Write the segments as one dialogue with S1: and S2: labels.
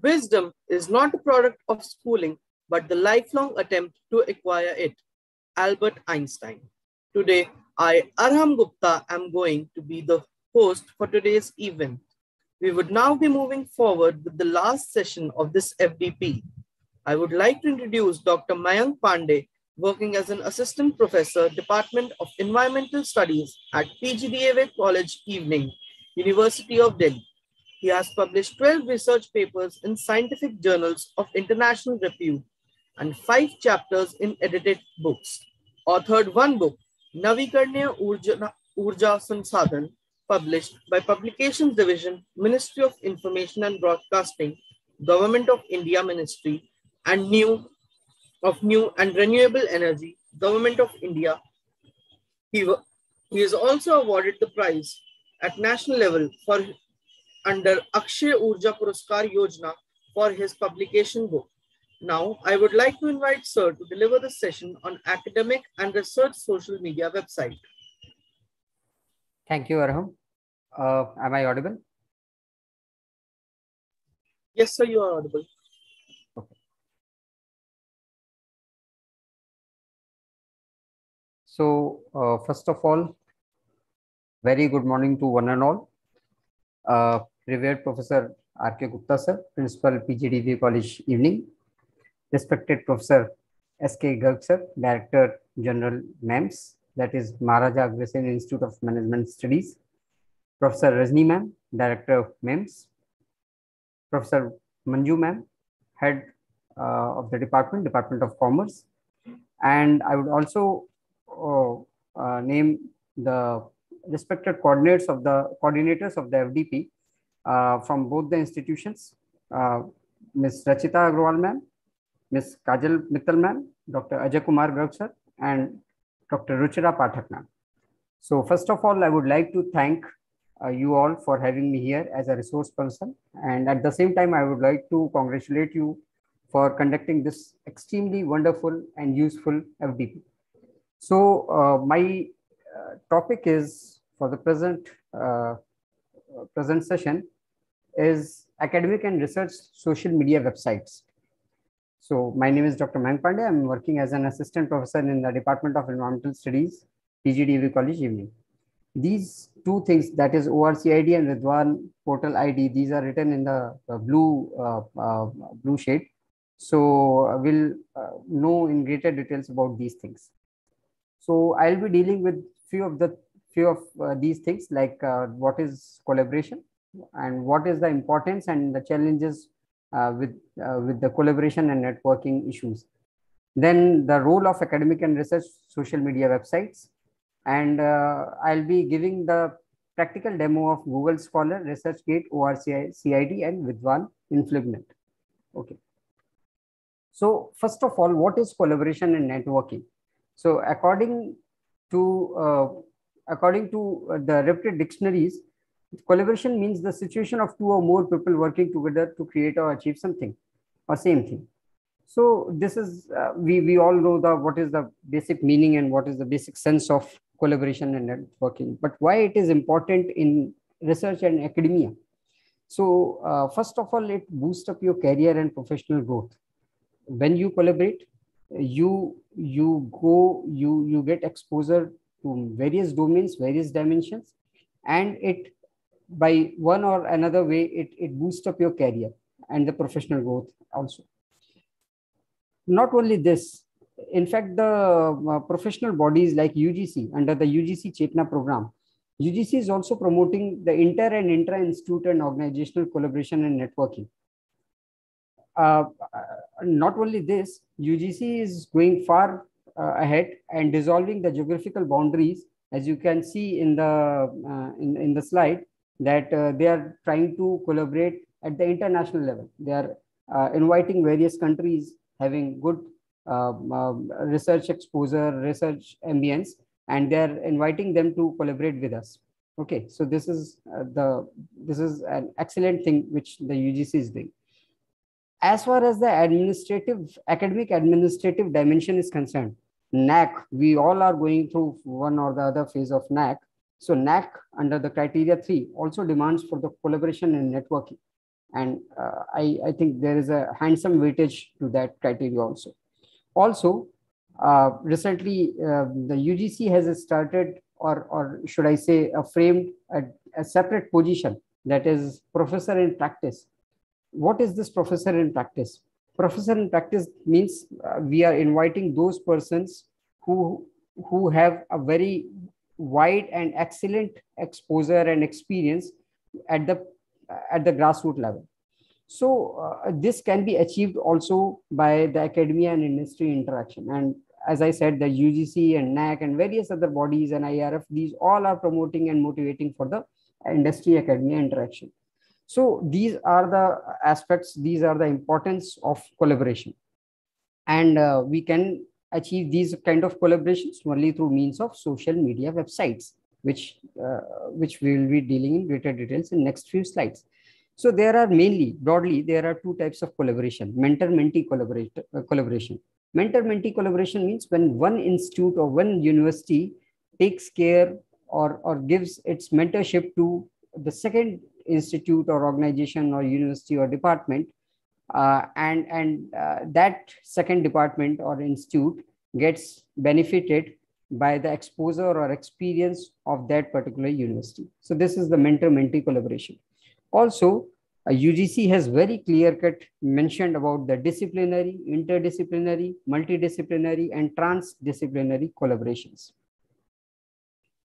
S1: Wisdom is not a product of schooling, but the lifelong attempt to acquire it. Albert Einstein. Today, I, Arham Gupta, am going to be the host for today's event. We would now be moving forward with the last session of this FDP. I would like to introduce Dr. Mayank Pandey, working as an assistant professor, Department of Environmental Studies at PGDAV College Evening, University of Delhi. He has published 12 research papers in scientific journals of international repute and 5 chapters in edited books. Authored one book, Navikarniya Urja Sansadhan, published by Publications Division, Ministry of Information and Broadcasting, Government of India Ministry, and New and Renewable Energy, Government of India. He is also awarded the prize at national level for under Akshay Urja Puraskar Yojana for his publication book. Now, I would like to invite Sir to deliver the session on academic and research social media website.
S2: Thank you, Arham. Am I audible?
S1: Yes, sir, you are audible.
S2: Okay. So, first of all, very good morning to one and all. Revered Professor R.K. Gupta, sir, Principal PGDV College Evening. Respected Professor S.K. Garg, sir, Director General MAIMS, that is Maharaja Agrasen Institute of Management Studies. Professor Rajni ma'am, Director of MAIMS. Professor Manju ma'am, Head of the Department of Commerce. And I would also name the respected coordinators of the FDP from both the institutions, Ms. Rachita Agrawal ma'am, Ms. Kajal Mittal ma'am, Dr. Ajay Kumar Garg sir, and Dr. Ruchira Pathak ma'am. So first of all, I would like to thank you all for having me here as a resource person. And at the same time, I would like to congratulate you for conducting this extremely wonderful and useful FDP. So my topic is for the present session is academic and research social media websites. So my name is Dr. Mayank Pandey. I'm working as an assistant professor in the Department of Environmental Studies, PGDV College Evening. These two things, that is ORC ID and Vidwan portal ID, these are written in the blue shade. So we'll know in greater details about these things. So I'll be dealing with few of these things, like what is collaboration and what is the importance and the challenges with the collaboration and networking issues. Then the role of academic and research social media websites. And I'll be giving the practical demo of Google Scholar, ResearchGate, ORCID, and Vidwan Influent. Okay. So first of all, what is collaboration and networking? So according to the reputed dictionaries, collaboration means the situation of two or more people working together to create or achieve something or same thing. So this is we all know what is the basic meaning and what is the basic sense of collaboration and networking, but why it is important in research and academia. So first of all, it boosts up your career and professional growth. When you collaborate, you get exposure to various domains, various dimensions, and it by one or another way it boosts up your career and the professional growth also. Not only this, in fact, the professional bodies like UGC, under the UGC Chetna program, UGC is also promoting the inter and intra-institute and organizational collaboration and networking. Not only this, UGC is going far ahead and dissolving the geographical boundaries, as you can see in the slide, that they are trying to collaborate at the international level. They are inviting various countries having good research exposure, research ambience, and they are inviting them to collaborate with us. Okay, so this is an excellent thing which the UGC is doing. As far as the academic administrative dimension is concerned, NAC, we all are going through one or the other phase of NAC. So NAC under the criteria 3 also demands for the collaboration and networking. And I think there is a handsome weightage to that criteria also. Also, recently, the UGC has started, or should I say, framed a separate position, that is professor in practice. What is this professor in practice? Professor in practice means we are inviting those persons who have a very wide and excellent exposure and experience at the grassroots level. So this can be achieved also by the academia and industry interaction. And as I said, the UGC and NAC and various other bodies and IRF, these all are promoting and motivating for the industry academia interaction. So these are the aspects, these are the importance of collaboration. And we can achieve these kind of collaborations only through means of social media websites, which we will be dealing in greater details in next few slides. So there are broadly, there are two types of collaboration: mentor-mentee collaboration. Mentor-mentee collaboration means when one institute or one university takes care or gives its mentorship to the second institute or organization or university or department, and that second department or institute gets benefited by the exposure or experience of that particular university. So this is the mentor-mentee collaboration. Also, UGC has very clear-cut mentioned about the disciplinary, interdisciplinary, multidisciplinary, and transdisciplinary collaborations.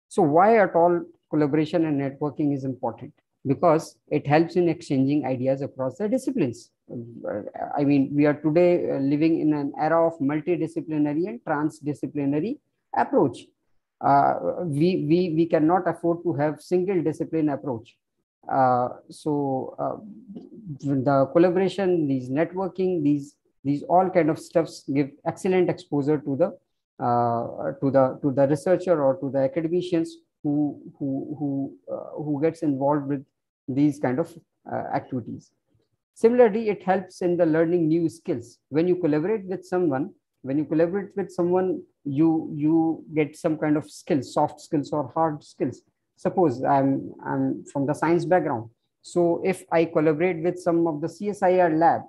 S2: So why at all collaboration and networking is important? Because it helps in exchanging ideas across the disciplines. I mean, we are today living in an era of multidisciplinary and transdisciplinary approach. We cannot afford to have single discipline approach. So the collaboration, these networking, these all kind of stuffs give excellent exposure to the researcher or to the academicians who gets involved with these kind of activities. Similarly, it helps in the learning new skills. When you collaborate with someone, you get some kind of skills, soft skills or hard skills. Suppose I'm from the science background. So if I collaborate with some of the CSIR lab,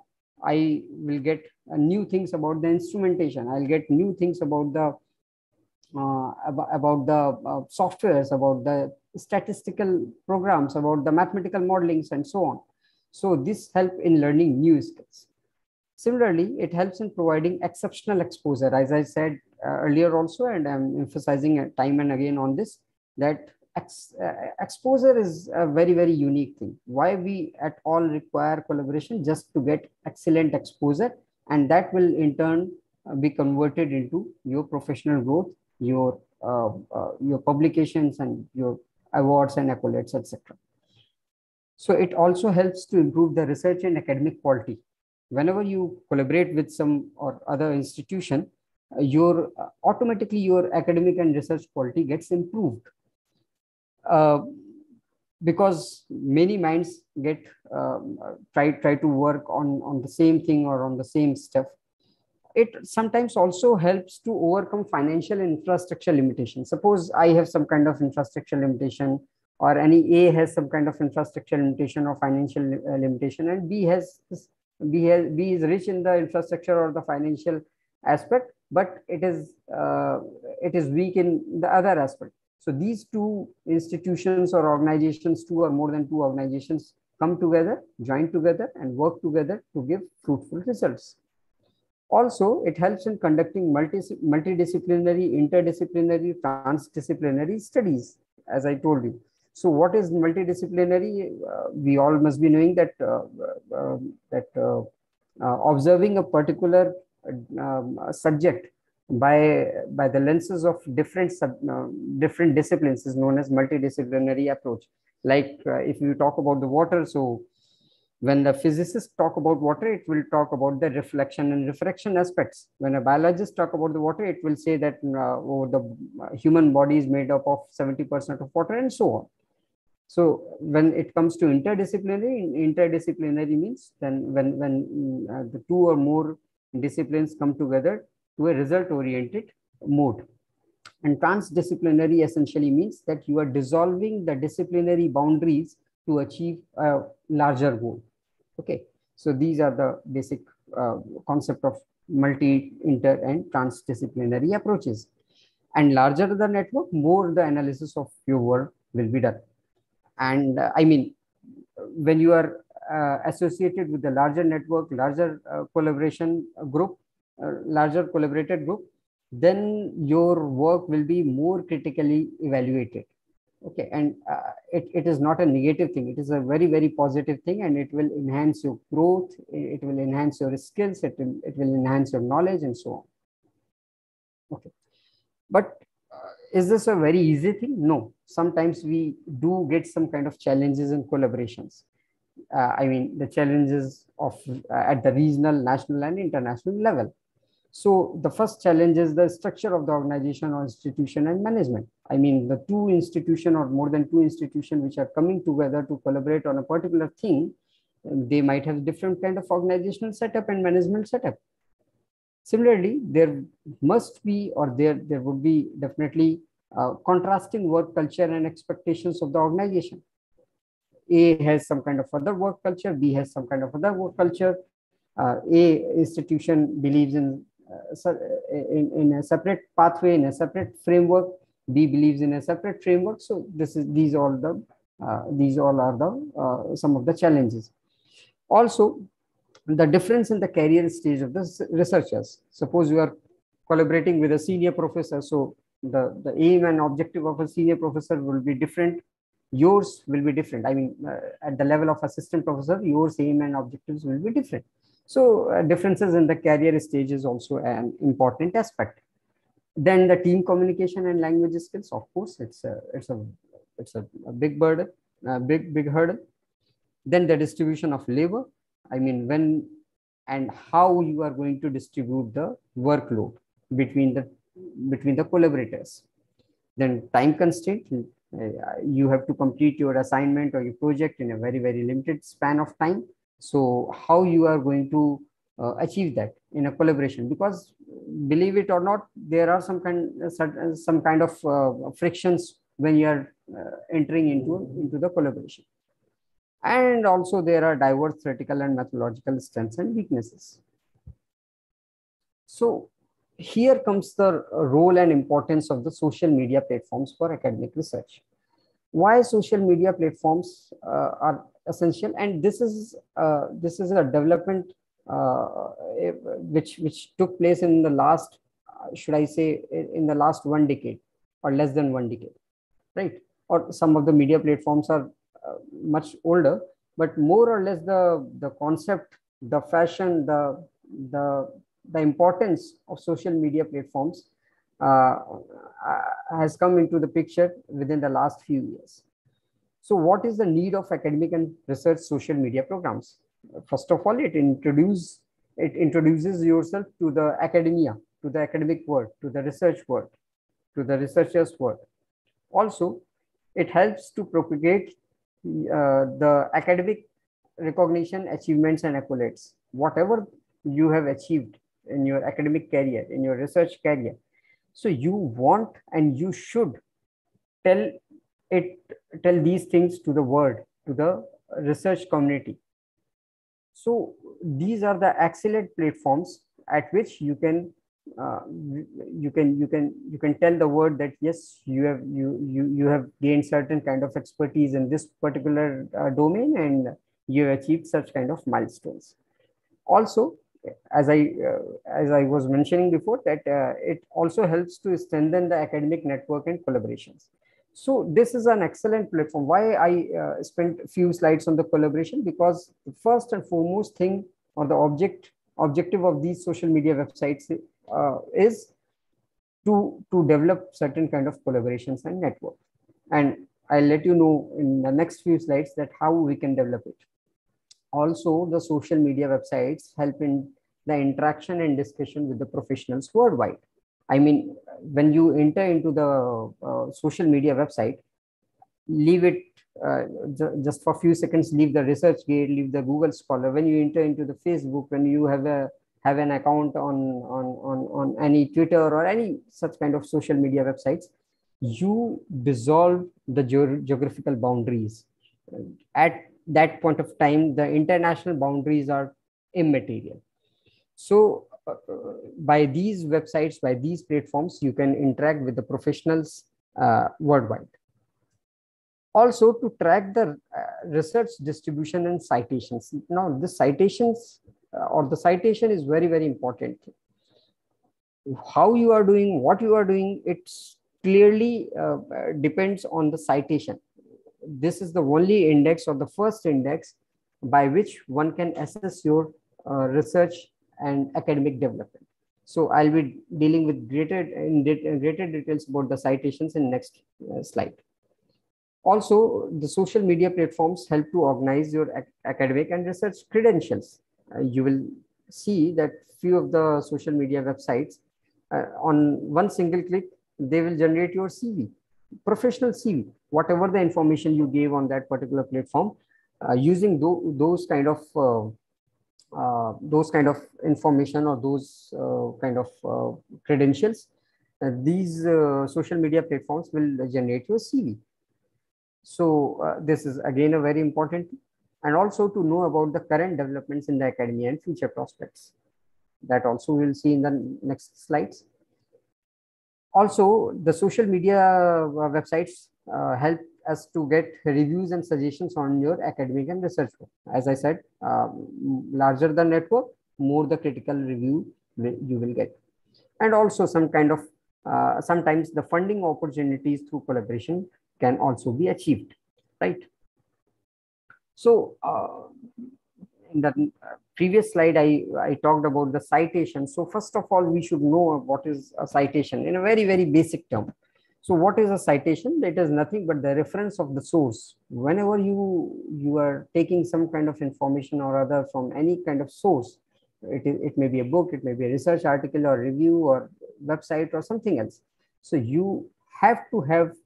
S2: I will get new things about the instrumentation. I'll get new things about the softwares, about the statistical programs, about the mathematical modelings, and so on. So this helps in learning new skills. Similarly, it helps in providing exceptional exposure, as I said earlier also, and I'm emphasizing time and again on this, that exposure is a very, very unique thing. Why we at all require collaboration? Just to get excellent exposure, and that will in turn be converted into your professional growth, your publications and your awards and accolades, etc. So it also helps to improve the research and academic quality. Whenever you collaborate with some or other institution, automatically your academic and research quality gets improved. Because many minds get try to work on the same thing or on the same stuff. It sometimes also helps to overcome financial and infrastructure limitations. Suppose I have some kind of infrastructure limitation, or any A has some kind of infrastructure limitation or financial limitation, and B is rich in the infrastructure or the financial aspect, but it is weak in the other aspect. So these two institutions or organizations, two or more than two organizations, come together, join together, and work together to give fruitful results. Also, it helps in conducting multidisciplinary, interdisciplinary, transdisciplinary studies, as I told you. So what is multidisciplinary? We all must be knowing that observing a particular subject by the lenses of different disciplines is known as multidisciplinary approach. Like if you talk about the water, so when the physicists talk about water, it will talk about the reflection and refraction aspects. When a biologist talk about the water, it will say that the human body is made up of 70% of water, and so on. So when it comes to interdisciplinary means then when the two or more disciplines come together to a result-oriented mode. And transdisciplinary essentially means that you are dissolving the disciplinary boundaries to achieve a larger goal. Okay, so these are the basic concept of multi, inter, and transdisciplinary approaches. And larger the network, more the analysis of your work will be done. And I mean, when you are associated with the larger network, larger collaboration group, larger collaborated group, then your work will be more critically evaluated. Okay, and it is not a negative thing. It is a very, very positive thing, and it will enhance your growth. It will enhance your skills. It will enhance your knowledge and so on. Okay, but is this a very easy thing? No. Sometimes we do get some kind of challenges in collaborations. I mean, the challenges of at the regional, national, and international level. So the first challenge is the structure of the organization or institution and management. I mean, the two institution or more than two institutions which are coming together to collaborate on a particular thing, they might have different kind of organizational setup and management setup. Similarly, there must be, or there would be definitely contrasting work culture and expectations of the organization. A has some kind of other work culture, B has some kind of other work culture. A institution believes in a separate pathway, in a separate framework. B believes in a separate framework. So these all are the some of the challenges. Also, the difference in the career stage of the researchers. Suppose you are collaborating with a senior professor, so the aim and objective of a senior professor will be different. Yours will be different. I mean, at the level of assistant professor, your aim and objectives will be different. So differences in the career stage is also an important aspect. Then the team communication and language skills, of course, it's a big burden, big hurdle. Then the distribution of labor. I mean, when and how you are going to distribute the workload between the collaborators. Then time constraint. You have to complete your assignment or your project in a very, very limited span of time. So how you are going to achieve that in a collaboration? Because believe it or not, there are some kind of frictions when you are entering into the collaboration. And also there are diverse theoretical and methodological strengths and weaknesses. So here comes the role and importance of the social media platforms for academic research. Why social media platforms are essential? And this is a development which took place in the last, should I say, in the last 1 decade or less than 1 decade, right? Or some of the media platforms are much older, but more or less the concept, the fashion, the importance of social media platforms has come into the picture within the last few years. So what is the need of academic and research social media programs? First of all, it introduces yourself to the academia, to the academic world, to the research world, to the researchers' world. Also, it helps to propagate the academic recognition, achievements, and accolades. Whatever you have achieved in your academic career, in your research career, so you want and you should tell these things to the world, to the research community. So these are the excellent platforms at which you can tell the world that yes, you have gained certain kind of expertise in this particular domain, and you have achieved such kind of milestones. Also, as I was mentioning before, that it also helps to strengthen the academic network and collaborations. So this is an excellent platform. Why I spent a few slides on the collaboration? Because the first and foremost thing, or the objective of these social media websites is to develop certain kind of collaborations and network. And I'll let you know in the next few slides that how we can develop it. Also, the social media websites help in the interaction and discussion with the professionals worldwide. I mean, when you enter into the social media website, leave it just for a few seconds, leave the ResearchGate, leave the Google Scholar. When you enter into the Facebook, when you have an account on any Twitter or any such kind of social media websites, you dissolve the geographical boundaries. At that point of time, the international boundaries are immaterial. So by these websites, by these platforms, you can interact with the professionals worldwide. Also, to track the research distribution and citations. Now, the citations or the citation is very, very important. How you are doing, what you are doing, it's clearly depends on the citation. This is the only index or the first index by which one can assess your research and academic development. So I'll be dealing with greater details about the citations in next slide. Also, the social media platforms help to organize your academic and research credentials. You will see that few of the social media websites, on one single click, they will generate your CV, professional CV, whatever the information you gave on that particular platform, using those kind of information or those kind of credentials. These social media platforms will generate your CV. So this is again a very important, and also to know about the current developments in the academia and future prospects. That also we'll see in the next slides. Also, the social media websites help us to get reviews and suggestions on your academic and research work. As I said, larger the network, more the critical review you will get. And also some kind of, sometimes the funding opportunities through collaboration can also be achieved, right? So in the previous slide, I talked about the citation. So first of all, we should know what is a citation in a very, very basic term. So what is a citation? It is nothing but the reference of the source. Whenever you are taking some kind of information or other from any kind of source, it may be a book, it may be a research article or review or website or something else. So you have to have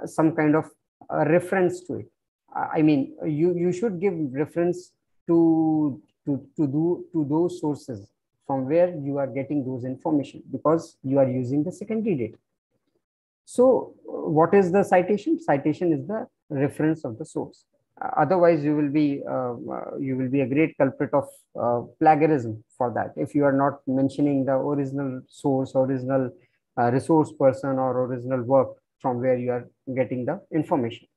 S2: some kind of a reference to it. I mean, you should give reference to those sources from where you are getting those information, because you are using the secondary data. So what is the citation? Citation is the reference of the source. Otherwise, you will be a great culprit of plagiarism for that. If you are not mentioning the original source, original resource person, or original work from where you are getting the information.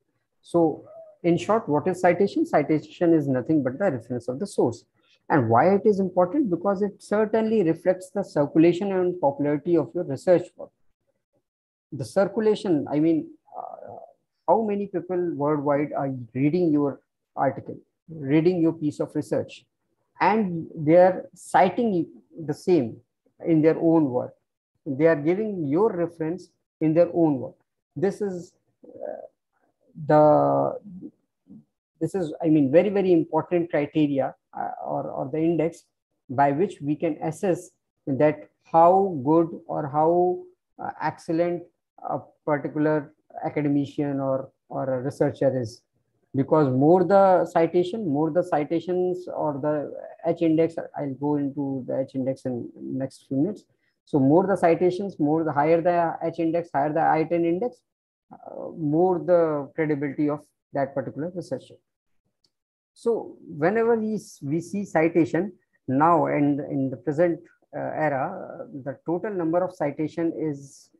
S2: So in short, what is citation? Citation is nothing but the reference of the source. And why it is important? Because it certainly reflects the circulation and popularity of your research work. The circulation, I mean, how many people worldwide are reading your article, reading your piece of research, and they are citing the same in their own work. They are giving your reference in their own work. This is I mean, very, very important criteria or the index by which we can assess that how good or how excellent a particular academician or a researcher is. Because more the citations or the H index, I'll go into the H index in next few minutes. So more the citations, more the higher the H index, higher the I-10 index, more the credibility of that particular researcher. So whenever we see citation now and in the present era, the total number of citation is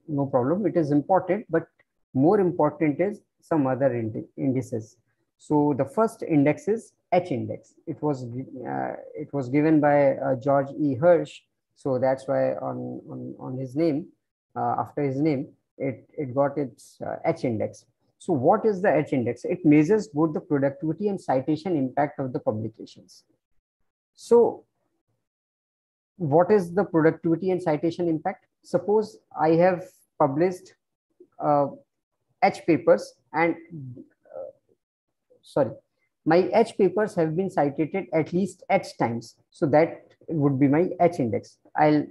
S2: no problem. It is important, but more important is some other indices. So the first index is H index. It was given by George E. Hirsch. So that's why on his name, after his name, it got its H index. So what is the H index? It measures both the productivity and citation impact of the publications. So what is the productivity and citation impact? Suppose I have published H papers and my H papers have been cited at least H times. So that would be my H index. I'll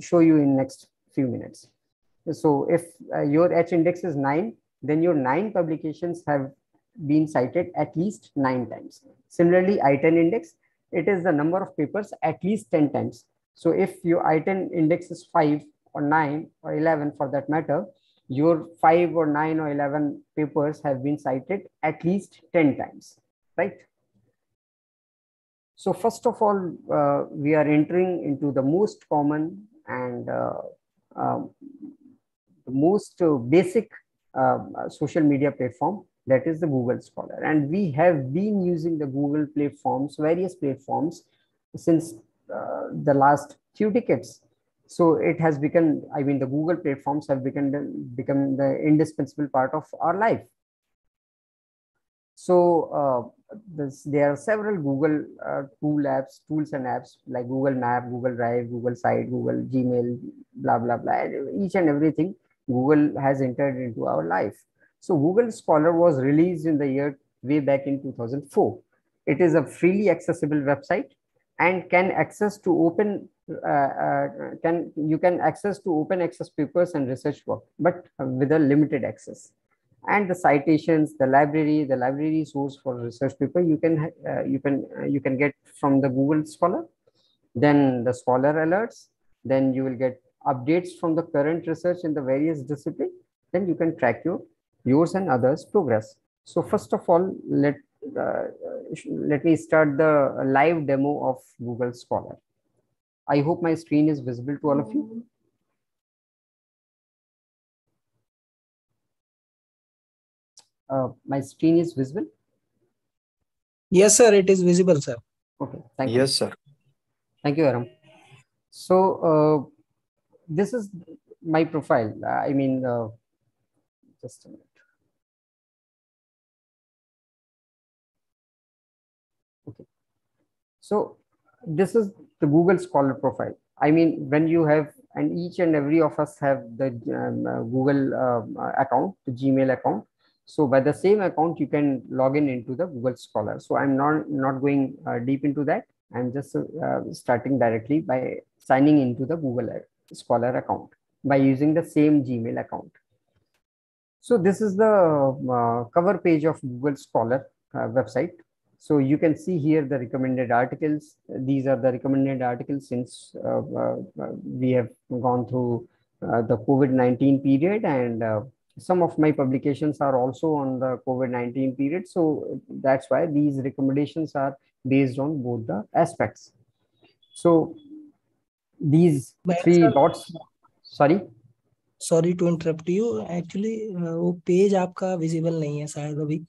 S2: show you in next few minutes. So if your H index is 9, then your 9 publications have been cited at least 9 times. Similarly, I-10 index, it is the number of papers at least 10 times. So if your I-10 index is 5 or 9 or 11 for that matter, your 5 or 9 or 11 papers have been cited at least 10 times, right? So first of all, we are entering into the most common and um, the most basic social media platform, that is the Google Scholar. And we have been using the Google platforms, various platforms, since the last few decades. So it has become, I mean, the Google platforms have become the indispensable part of our life. So there are several Google tools and apps like Google Map, Google Drive, Google Site, Google Gmail, blah, blah, blah. Each and everything Google has entered into our life. So Google Scholar was released in the year way back in 2004. It is a freely accessible website and can access to open you can access to open access papers and research work, but with a limited access. And the citations, the library source for research paper, you can get from the Google Scholar. Then the Scholar alerts, then you will get updates from the current research in the various discipline. Then you can track yours and others progress. So first of all, let me start the live demo of Google Scholar. I hope my screen is visible to all of you. My screen is visible?
S3: Yes, sir. It is visible, sir.
S2: Okay. Thank you.
S4: Yes, sir.
S2: Thank you, Aram. So this is my profile. I mean, just a minute. Okay. So this is the Google Scholar profile. I mean, when you have, and each and every of us have the Google account, the Gmail account. So by the same account, you can log in into the Google Scholar. So I'm not going deep into that. I'm just starting directly by signing into the Google Scholar account by using the same Gmail account. So this is the cover page of Google Scholar website. So you can see here the recommended articles. These are the recommended articles since we have gone through the COVID-19 period, and some of my publications are also on the COVID-19 period. So that's why these recommendations are based on both the aspects. So these three dots, sorry
S3: to interrupt you actually वो page आपका visible नहीं है शायद अभी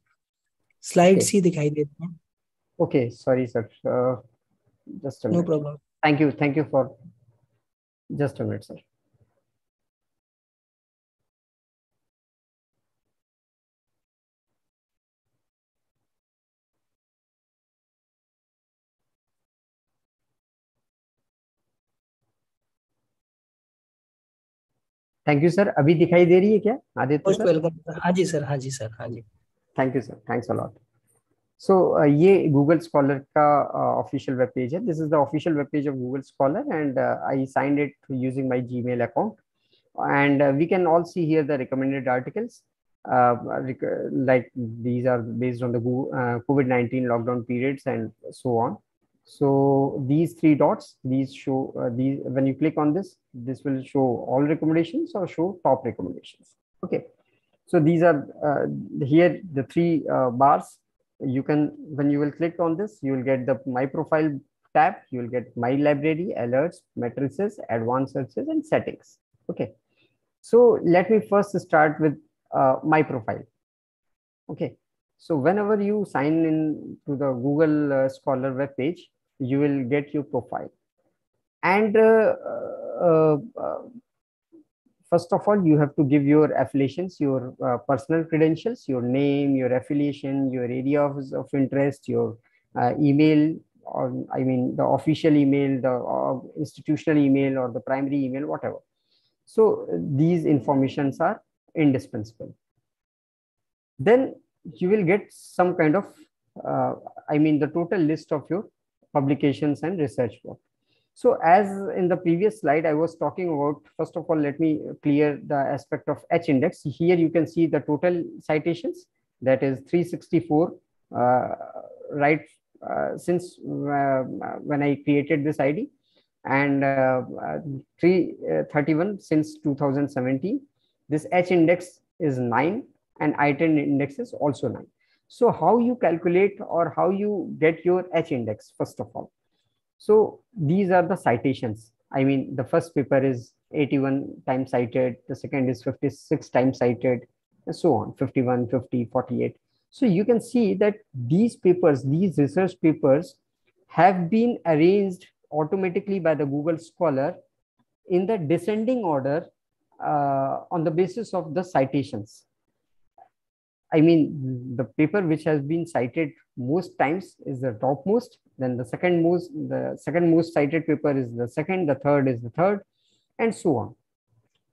S3: slides ही दिखाई देती हैं
S2: okay sorry sir just a minute.
S3: No problem.
S2: Thank you for just a minute, sir. Thank you sir. अभी दिखाई दे रही है क्या आदित्य सर?
S3: वेलकम. हाँ जी सर, हाँ जी सर, हाँ जी.
S2: Thank you sir, thanks a lot. So ये गूगल स्कॉलर का ऑफिशियल वेब पेज है. This is the official web page of Google Scholar and I signed it using my Gmail account, and we can all see here the recommended articles like these are based on the COVID-19 lockdown periods and so on. So these three dots, these show these, when you click on this will show all recommendations or show top recommendations. Okay, so these are here the three bars. You can, when you will click on this, you will get the my profile tab, you will get my library, alerts, matrices, advanced searches, and settings. Okay, so let me first start with my profile. Okay, so whenever you sign in to the Google Scholar web page, you will get your profile, and first of all, you have to give your affiliations, your personal credentials, your name, your affiliation, your area of interest, your email, or I mean the official email, the institutional email, or the primary email, whatever. So these informations are indispensable. Then you will get some kind of I mean the total list of your publications and research work. So as in the previous slide I was talking about, first of all let me clear the aspect of H index. Here you can see the total citations, that is 364 right since when I created this ID, and 331 since 2017, This H index is 9 and I10 index is also 9. So how you calculate or how you get your H index, first of all? So these are the citations. I mean, the first paper is 81 times cited, the second is 56 times cited, and so on, 51, 50, 48. So you can see that these papers, these research papers have been arranged automatically by the Google Scholar in the descending order on the basis of the citations. I mean, the paper which has been cited most times is the topmost, then the second most cited paper is the second, the third is the third, and so on.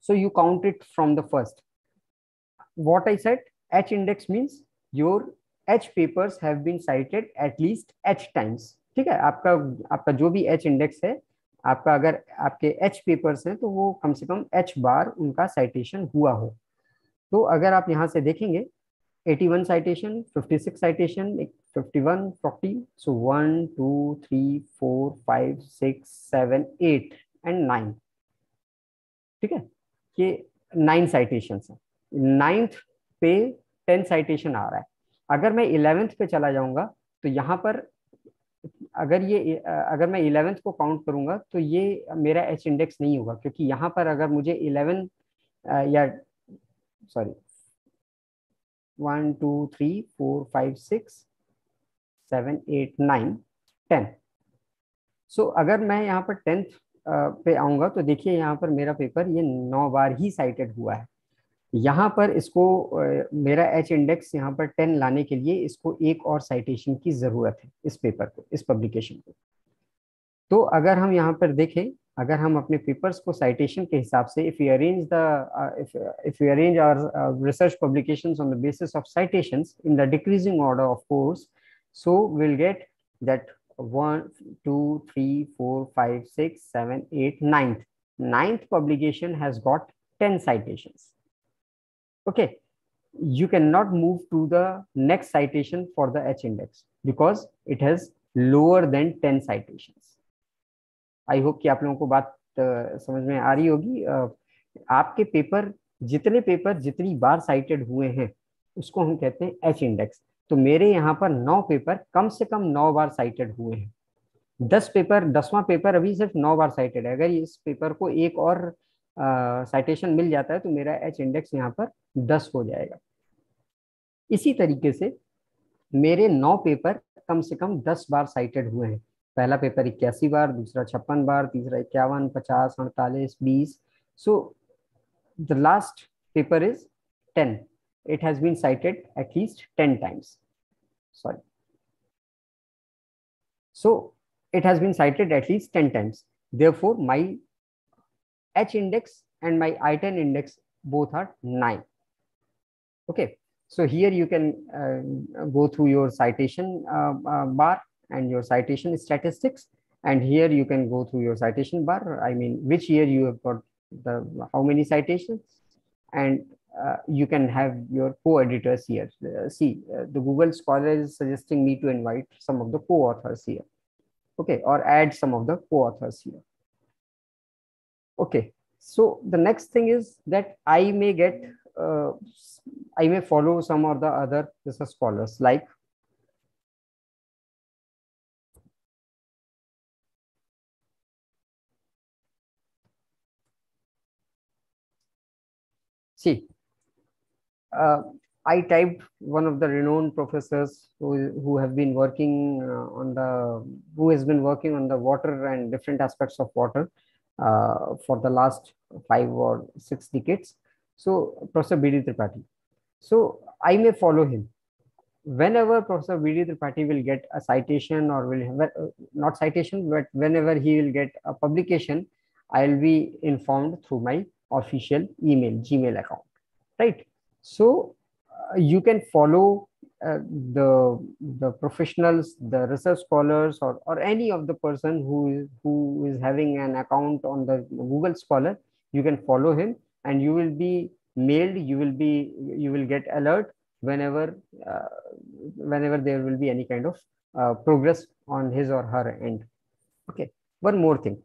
S2: So you count it from the first. What I said, H index means your H papers have been cited at least H times. ठीक है, आपका जो भी H index है, आपका अगर आपके H papers हैं तो वो कम से कम H बार उनका citation हुआ हो. तो अगर आप यहाँ से देखेंगे 81 citation, 56 citation, 51, 40. So 1, 2, 3, 4, 5, 6, 7, 8 and 9. ठीक है, ये 9 citations हैं. 9th पे 10 citation आ रहा है. अगर मैं 11th पे चला जाऊंगा तो यहाँ पर अगर मैं 11th को काउंट करूंगा तो ये मेरा H इंडेक्स नहीं होगा, क्योंकि यहाँ पर अगर मुझे 11 या सॉरी 1, 2, 3, 4, 5, 6, 7, 8, 9, 10. सो अगर मैं यहाँ पर 10th पे आऊंगा तो देखिए यहाँ पर मेरा पेपर ये 9 बार ही साइटेड हुआ है. यहाँ पर इसको मेरा H इंडेक्स यहाँ पर 10 लाने के लिए इसको एक और साइटेशन की जरूरत है, इस पेपर को, इस पब्लिकेशन को. तो अगर हम यहाँ पर देखें, अगर हम अपने पेपर्स को साइटेशन के हिसाब से if we arrange our research publications on the basis of citations in the decreasing order of course, so we'll get that 1, 2, 3, 4, 5, 6, 7, 8, 9th. 9th publication has got 10 citations. Okay, you cannot move to the next citation for the H index because it has lower than 10 citations. I hope कि आप लोगों को बात समझ में आ रही होगी. आपके पेपर जितनी बार साइटेड हुए हैं उसको हम कहते हैं एच इंडेक्स. तो मेरे यहाँ पर 9 पेपर कम से कम 9 बार साइटेड हुए हैं. 10वां पेपर अभी सिर्फ 9 बार साइटेड है. अगर इस पेपर को एक और साइटेशन मिल जाता है तो मेरा एच इंडेक्स यहाँ पर 10 हो जाएगा. इसी तरीके से मेरे 9 पेपर कम से कम 10 बार साइटेड हुए हैं. पहला पेपर 81 बार, दूसरा 56 बार, तीसरा 51, 50, 48, 20. So the last paper is 10. It has been cited at least 10 times. Sorry. So it has been cited at least 10 times. Therefore, my H index and my I10 index both are 9. Okay. So here you can go through your citation bar and your citation statistics, and here you can go through your citation bar. I mean, which year you have got how many citations, and you can have your co-editors here. The Google Scholar is suggesting me to invite some of the co-authors here. Okay, or add some of the co-authors here. Okay, so the next thing is that I may follow some of the other research scholars, like I typed one of the renowned professors who has been working on the water and different aspects of water for the last 5 or 6 decades. So Professor B.D. Tripathi. So I may follow him. Whenever Professor B.D. Tripathi will get a citation, or will have not citation, but whenever he will get a publication, I will be informed through my official Gmail account, right? So you can follow the professionals, the research scholars, or any of the person who is having an account on the Google Scholar. You can follow him, and you will be mailed. You will get alert whenever there will be any kind of progress on his or her end. Okay. One more thing.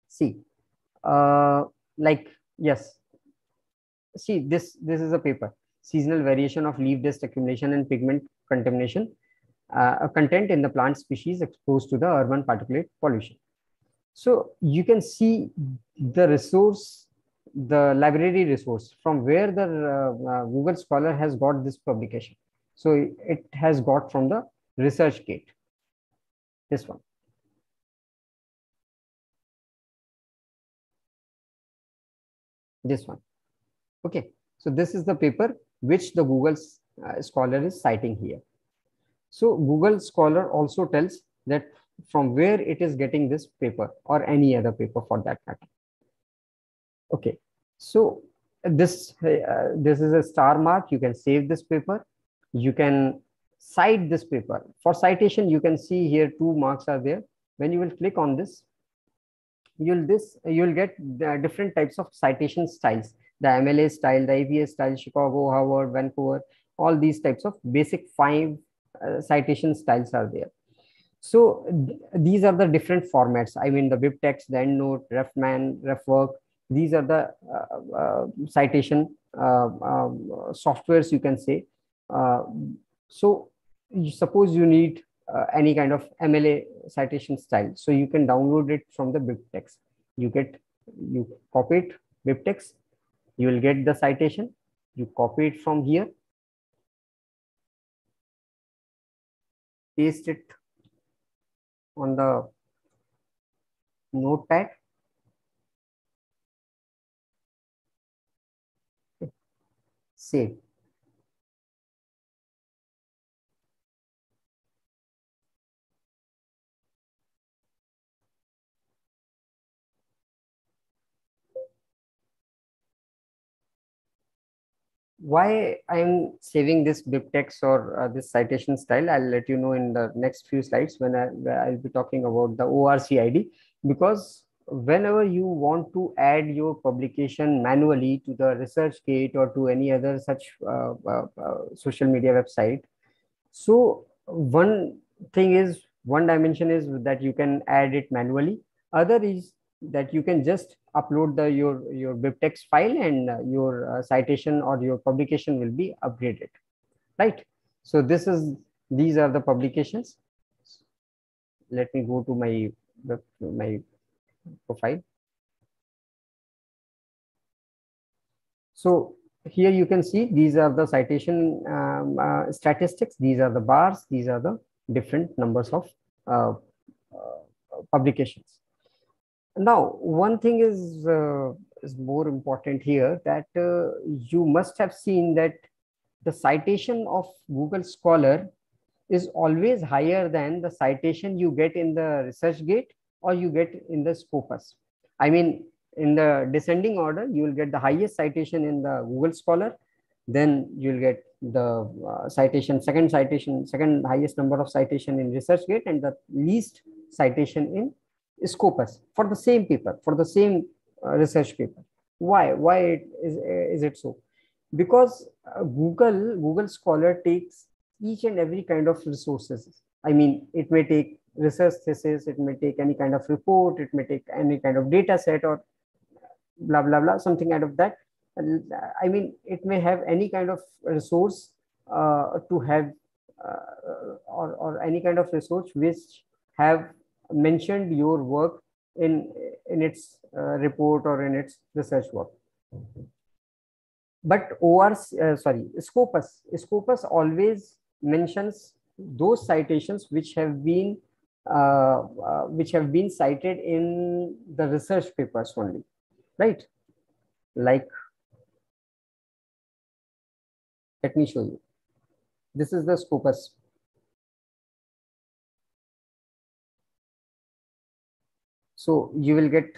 S2: See, like yes. see this is a paper, seasonal variation of leaf dust accumulation and pigment contamination, a content in the plant species exposed to the urban particulate pollution. So you can see the resource, the library resource from where the Google Scholar has got this publication. So it has got from the ResearchGate, this one. This one. Okay, so this is the paper which the Google Scholar is citing here. So Google Scholar also tells that from where it is getting this paper or any other paper for that matter. Okay, so this is a star mark. You can save this paper. You can cite this paper. For citation, you can see here 2 marks are there. When you will click on this, you'll get different types of citation styles, the MLA style, the ABA style, Chicago, Harvard, Vancouver, all these types of basic 5 citation styles are there. So these are the different formats. I mean, the BibTeX, the EndNote, RefMan, RefWork. These are the citation softwares, you can say. So suppose you need any kind of MLA citation style, so you can download it from the BibTeX. You copy it, BibTeX, you will get the citation. You copy it from here, paste it on the notepad. Save. Why I'm saving this BibTeX or this citation style, I'll let you know in the next few slides when I'll be talking about the ORC ID, because whenever you want to add your publication manually to the ResearchGate or to any other such social media website, so one dimension is that you can add it manually. Other is that you can just upload your BibTeX file and your citation or your publication will be upgraded, right? So these are the publications. Let me go to my profile. So here you can see these are the citation statistics. These are the bars. These are the different numbers of publications. Now, one thing is more important here, that you must have seen that the citation of Google Scholar is always higher than the citation you get in the ResearchGate or you get in the Scopus. I mean, in the descending order, you will get the highest citation in the Google Scholar, then you'll get the second highest number of citation in ResearchGate, and the least citation in Scopus for the same paper, for the same research paper. Why is it so? Because Google Scholar takes each and every kind of resources. I mean, it may take research thesis, it may take any kind of report, it may take any kind of data set or blah blah blah, something out of that. I mean, it may have any kind of resource to have or any kind of resource which have mentioned your work in its report or in its research work. But Scopus always mentions those citations which have been cited in the research papers only, right? Like, let me show you. This is the Scopus. So you will get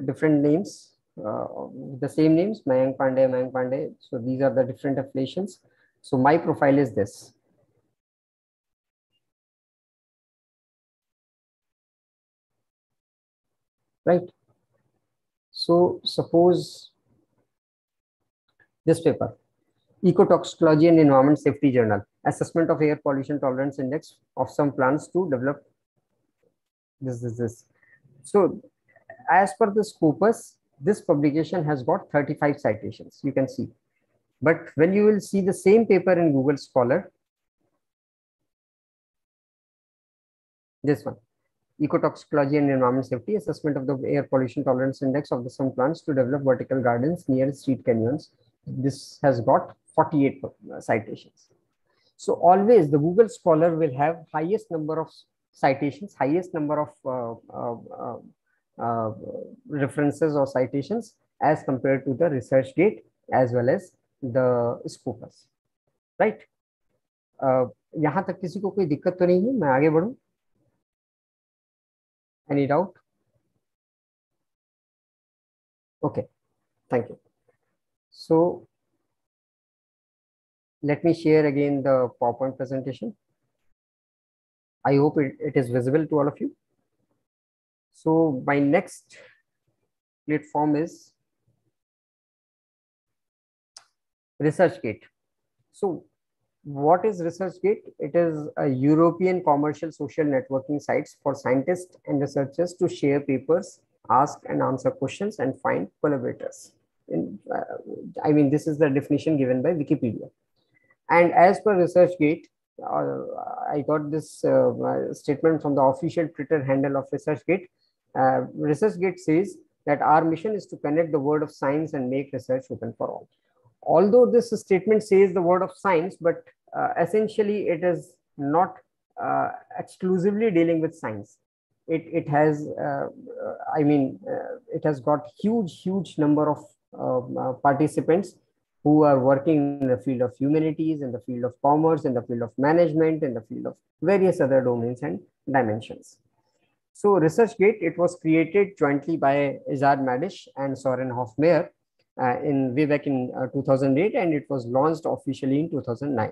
S2: different names, the same names, Mayank Pandey. So these are the different affiliations. So my profile is this. Right. So suppose this paper, Ecotoxicology and Environment Safety Journal, Assessment of Air Pollution Tolerance Index of some plants to develop this. So as per the Scopus, This publication has got 35 citations, you can see. But when you will see the same paper in Google Scholar, this one, Ecotoxicology and Environment Safety, Assessment of the Air Pollution Tolerance Index of the some plants to develop vertical gardens near street canyons. This has got 48 citations. So always the Google Scholar will have highest number of citations, highest number of references or citations as compared to the ResearchGate as well as the Scopus, right? यहाँ तक किसी को कोई दिक्कत तो नहीं है, मैं आगे बढ़ूं? Any doubt? Okay, thank you. So let me share again the PowerPoint presentation. I hope it is visible to all of you. So my next platform is ResearchGate. So what is ResearchGate? It is a European commercial social networking sites for scientists and researchers to share papers, ask and answer questions, and find collaborators. I mean, this is the definition given by Wikipedia. And as per ResearchGate, I got this statement from the official Twitter handle of ResearchGate. ResearchGate says that our mission is to connect the word of science and make research open for all. Although this statement says the word of science, but essentially it is not exclusively dealing with science. It has, it has got huge number of participants who are working in the field of humanities, in the field of commerce, in the field of management, in the field of various other domains and dimensions. So ResearchGate, it was created jointly by Izard Madish and Soren Hofmeyr way back in 2008, and it was launched officially in 2009.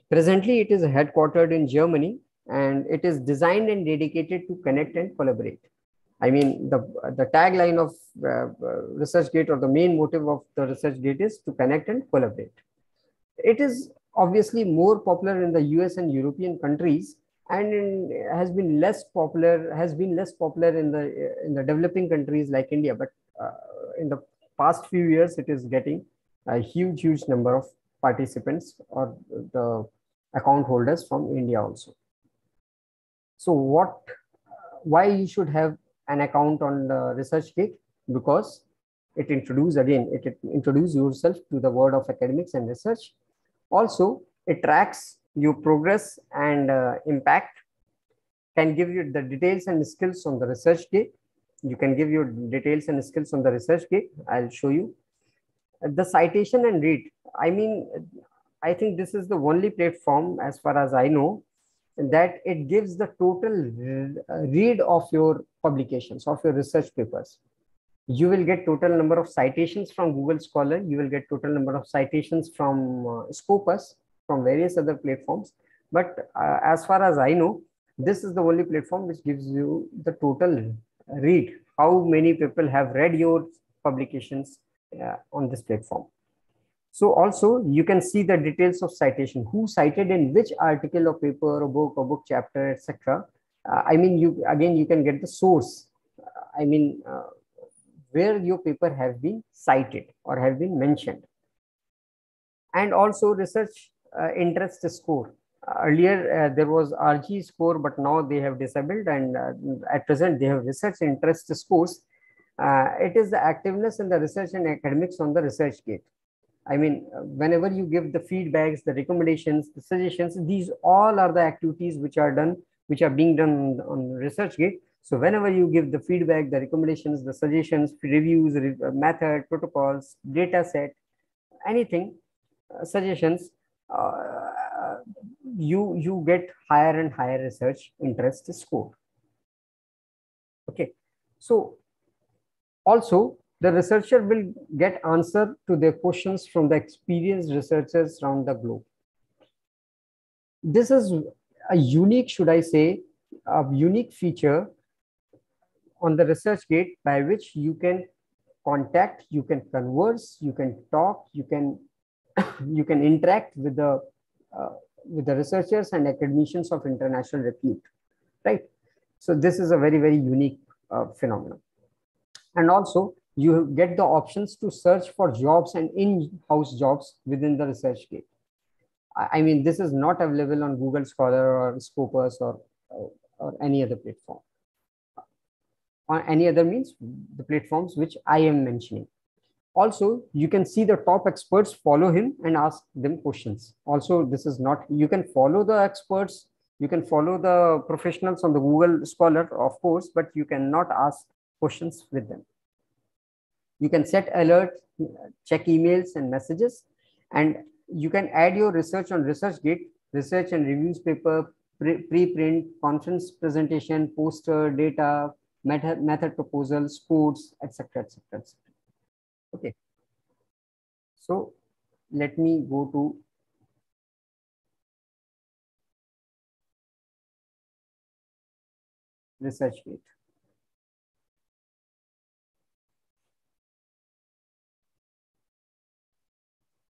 S2: Presently, it is headquartered in Germany, and it is designed and dedicated to connect and collaborate. I mean, the tagline of ResearchGate, or the main motive of the ResearchGate, is to connect and collaborate. It is obviously more popular in the US and European countries, and has been less popular in the developing countries like India. But in the past few years, it is getting a huge number of participants or the account holders from India also. So why you should have an account on the ResearchGate? Because it introduces yourself to the world of academics and research. Also, it tracks your progress and impact, can give you the details and skills on the ResearchGate. You can give your details and skills on the ResearchGate. I'll show you. The citation and read. I mean, I think this is the only platform, as far as I know, that it gives the total read of your publications, of your research papers. You will get total number of citations from Google Scholar. You will get total number of citations from Scopus, from various other platforms. But as far as I know, this is the only platform which gives you the total read, how many people have read your publications on this platform. So also you can see the details of citation, who cited in which article or paper or book chapter, etc. I mean, you can get the source. Where your paper has been cited or have been mentioned. And also research interest score. Earlier there was RG score, but now they have disabled, and at present they have research interest scores. It is the activeness in the research and academics on the ResearchGate. I mean, whenever you give the feedbacks, the recommendations, the suggestions, these all are the activities which are being done on ResearchGate. So whenever you give the feedback, the recommendations, the suggestions, reviews, method, protocols, data set, anything, suggestions, you get higher and higher research interest score. Okay, so also the researcher will get answer to their questions from the experienced researchers around the globe. This is a unique, should I say, a unique feature on the ResearchGate, by which you can contact, you can converse, you can talk, you can interact with the researchers and academicians of international repute, right? So this is a very unique phenomenon. And also you get the options to search for jobs and in-house jobs within the ResearchGate. I mean, this is not available on Google Scholar or Scopus or any other platform. On any other means, the platforms which I am mentioning. Also, you can see the top experts, follow him and ask them questions. Also, this is not, you can follow the experts, you can follow the professionals on the Google Scholar, of course, but you cannot ask questions with them. You can set alert, check emails and messages, and you can add your research on ResearchGate, research and reviews paper, preprint, conference presentation, poster, data, method proposals, codes, etc., etc., etc. Okay. So let me go to ResearchGate.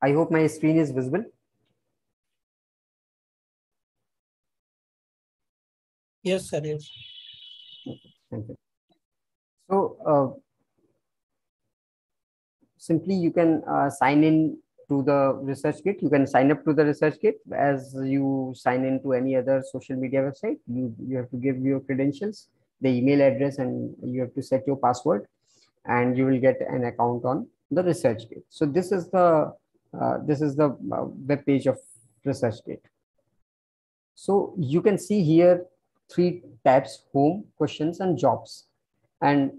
S2: I hope my screen is visible.
S3: Yes, sir. Yes.
S2: Thank you. So simply you can sign in to the ResearchGate. You can sign up to the ResearchGate as you sign in to any other social media website. You have to give your credentials, the email address, and you have to set your password, and you will get an account on the ResearchGate. So this is the web page of ResearchGate. So you can see here 3 tabs: home, questions, and jobs. And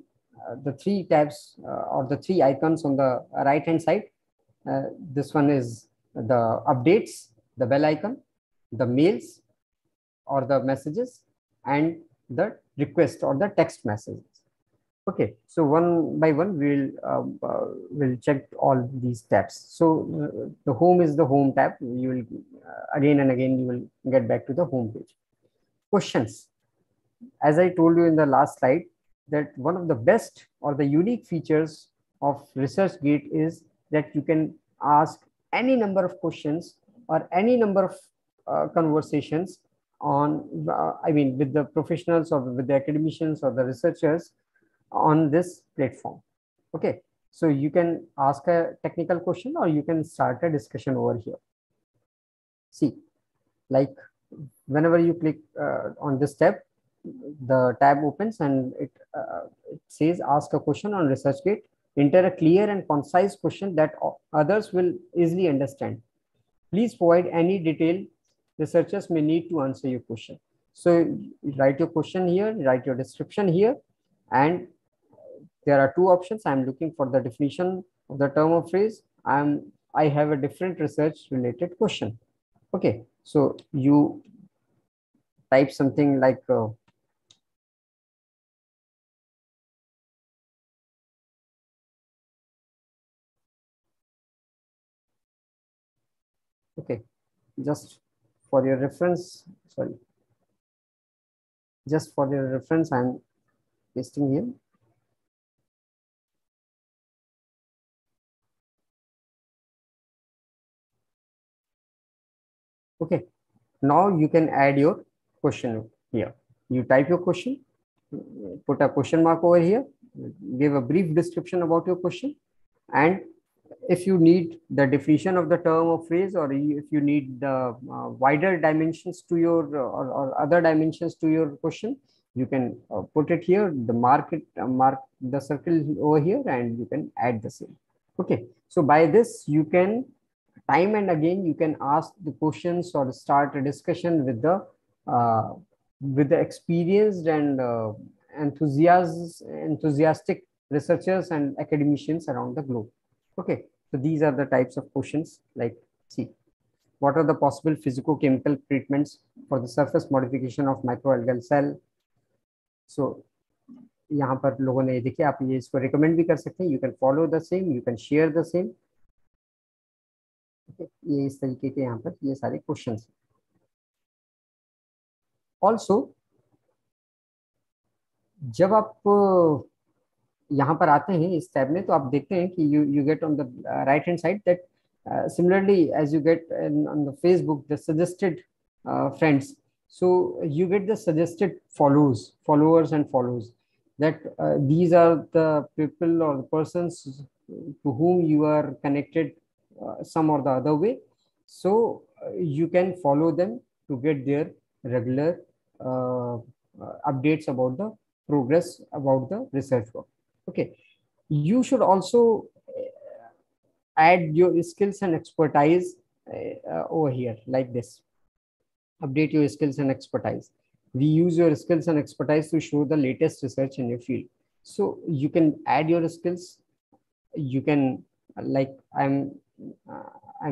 S2: the 3 tabs or the 3 icons on the right hand side, this one is the updates, the bell icon, the mails or the messages, and the request or the text messages. Okay, so one by one we'll check all these tabs. So the home is the home tab. You will again and again you will get back to the home page. Questions. As I told you in the last slide, that one of the best or the unique features of ResearchGate is that you can ask any number of questions or any number of conversations on, I mean, with the professionals or with the academicians or the researchers on this platform. Okay, so you can ask a technical question or you can start a discussion over here. See, like whenever you click on this tab, the tab opens and it says ask a question on ResearchGate. Enter a clear and concise question that others will easily understand. Please provide any detail researchers may need to answer your question. So write your question here, write your description here, and there are 2 options. I'm looking for the definition of the term or phrase. I have a different research related question. Okay, so you type something like okay, just for your reference, sorry, just for your reference, I'm pasting here. Okay, now you can add your question here. You type your question, put a question mark over here, give a brief description about your question, and if you need the definition of the term or phrase, or if you need the wider dimensions to your or other dimensions to your question, you can put it here, mark the circle over here, and you can add the same. Okay, so by this you can time and again you can ask the questions or start a discussion with the experienced and enthusiastic researchers and academicians around the globe. Okay, so these are the types of questions. Like, see, what are the possible physicochemical treatments for the surface modification of microalgal cell? So यहाँ पर लोगों ने देखिए, आप ये इसको recommend भी कर सकते हैं. You can follow the same, you can share the same. Okay, ये इस तरीके के यहाँ पर ये सारे questions. Also, जब आप यहाँ पर आते हैं इस टैब में, तो आप देखते हैं कि you get on the right hand side that similarly as you get on the Facebook the suggested friends, so you get the suggested followers and follows. that these are the people or the persons to whom you are connected some or the other way. So you can follow them to get their regular updates about the progress about the research work. Okay, you should also add your skills and expertise over here like this. Update your skills and expertise. We use your skills and expertise to show the latest research in your field. So you can add your skills. You can, like I'm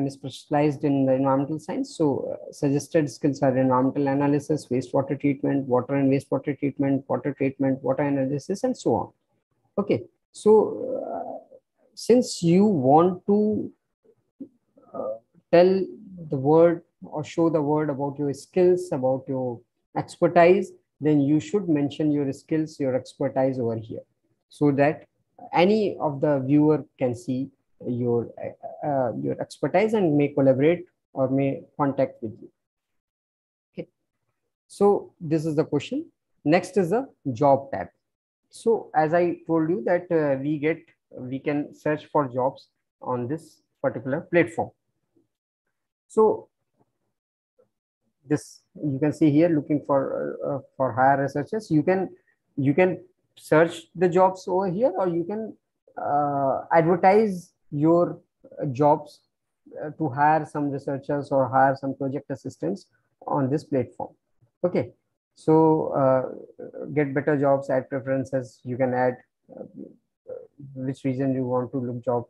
S2: specialized in the environmental science. So suggested skills are environmental analysis, wastewater treatment, water and wastewater treatment, water treatment, water analysis, and so on. Okay. So since you want to tell the word or show the word about your skills, about your expertise, then you should mention your skills, your expertise over here, so that any of the viewer can see your expertise and may collaborate or may contact with you. Okay. So this is the question. Next is the job tab. So as I told you that we can search for jobs on this particular platform. So this you can see here, looking for higher researchers. You can search the jobs over here, or you can advertise your jobs to hire some researchers or hire some project assistants on this platform. Okay, so get better jobs, add preferences. You can add which region you want to look job.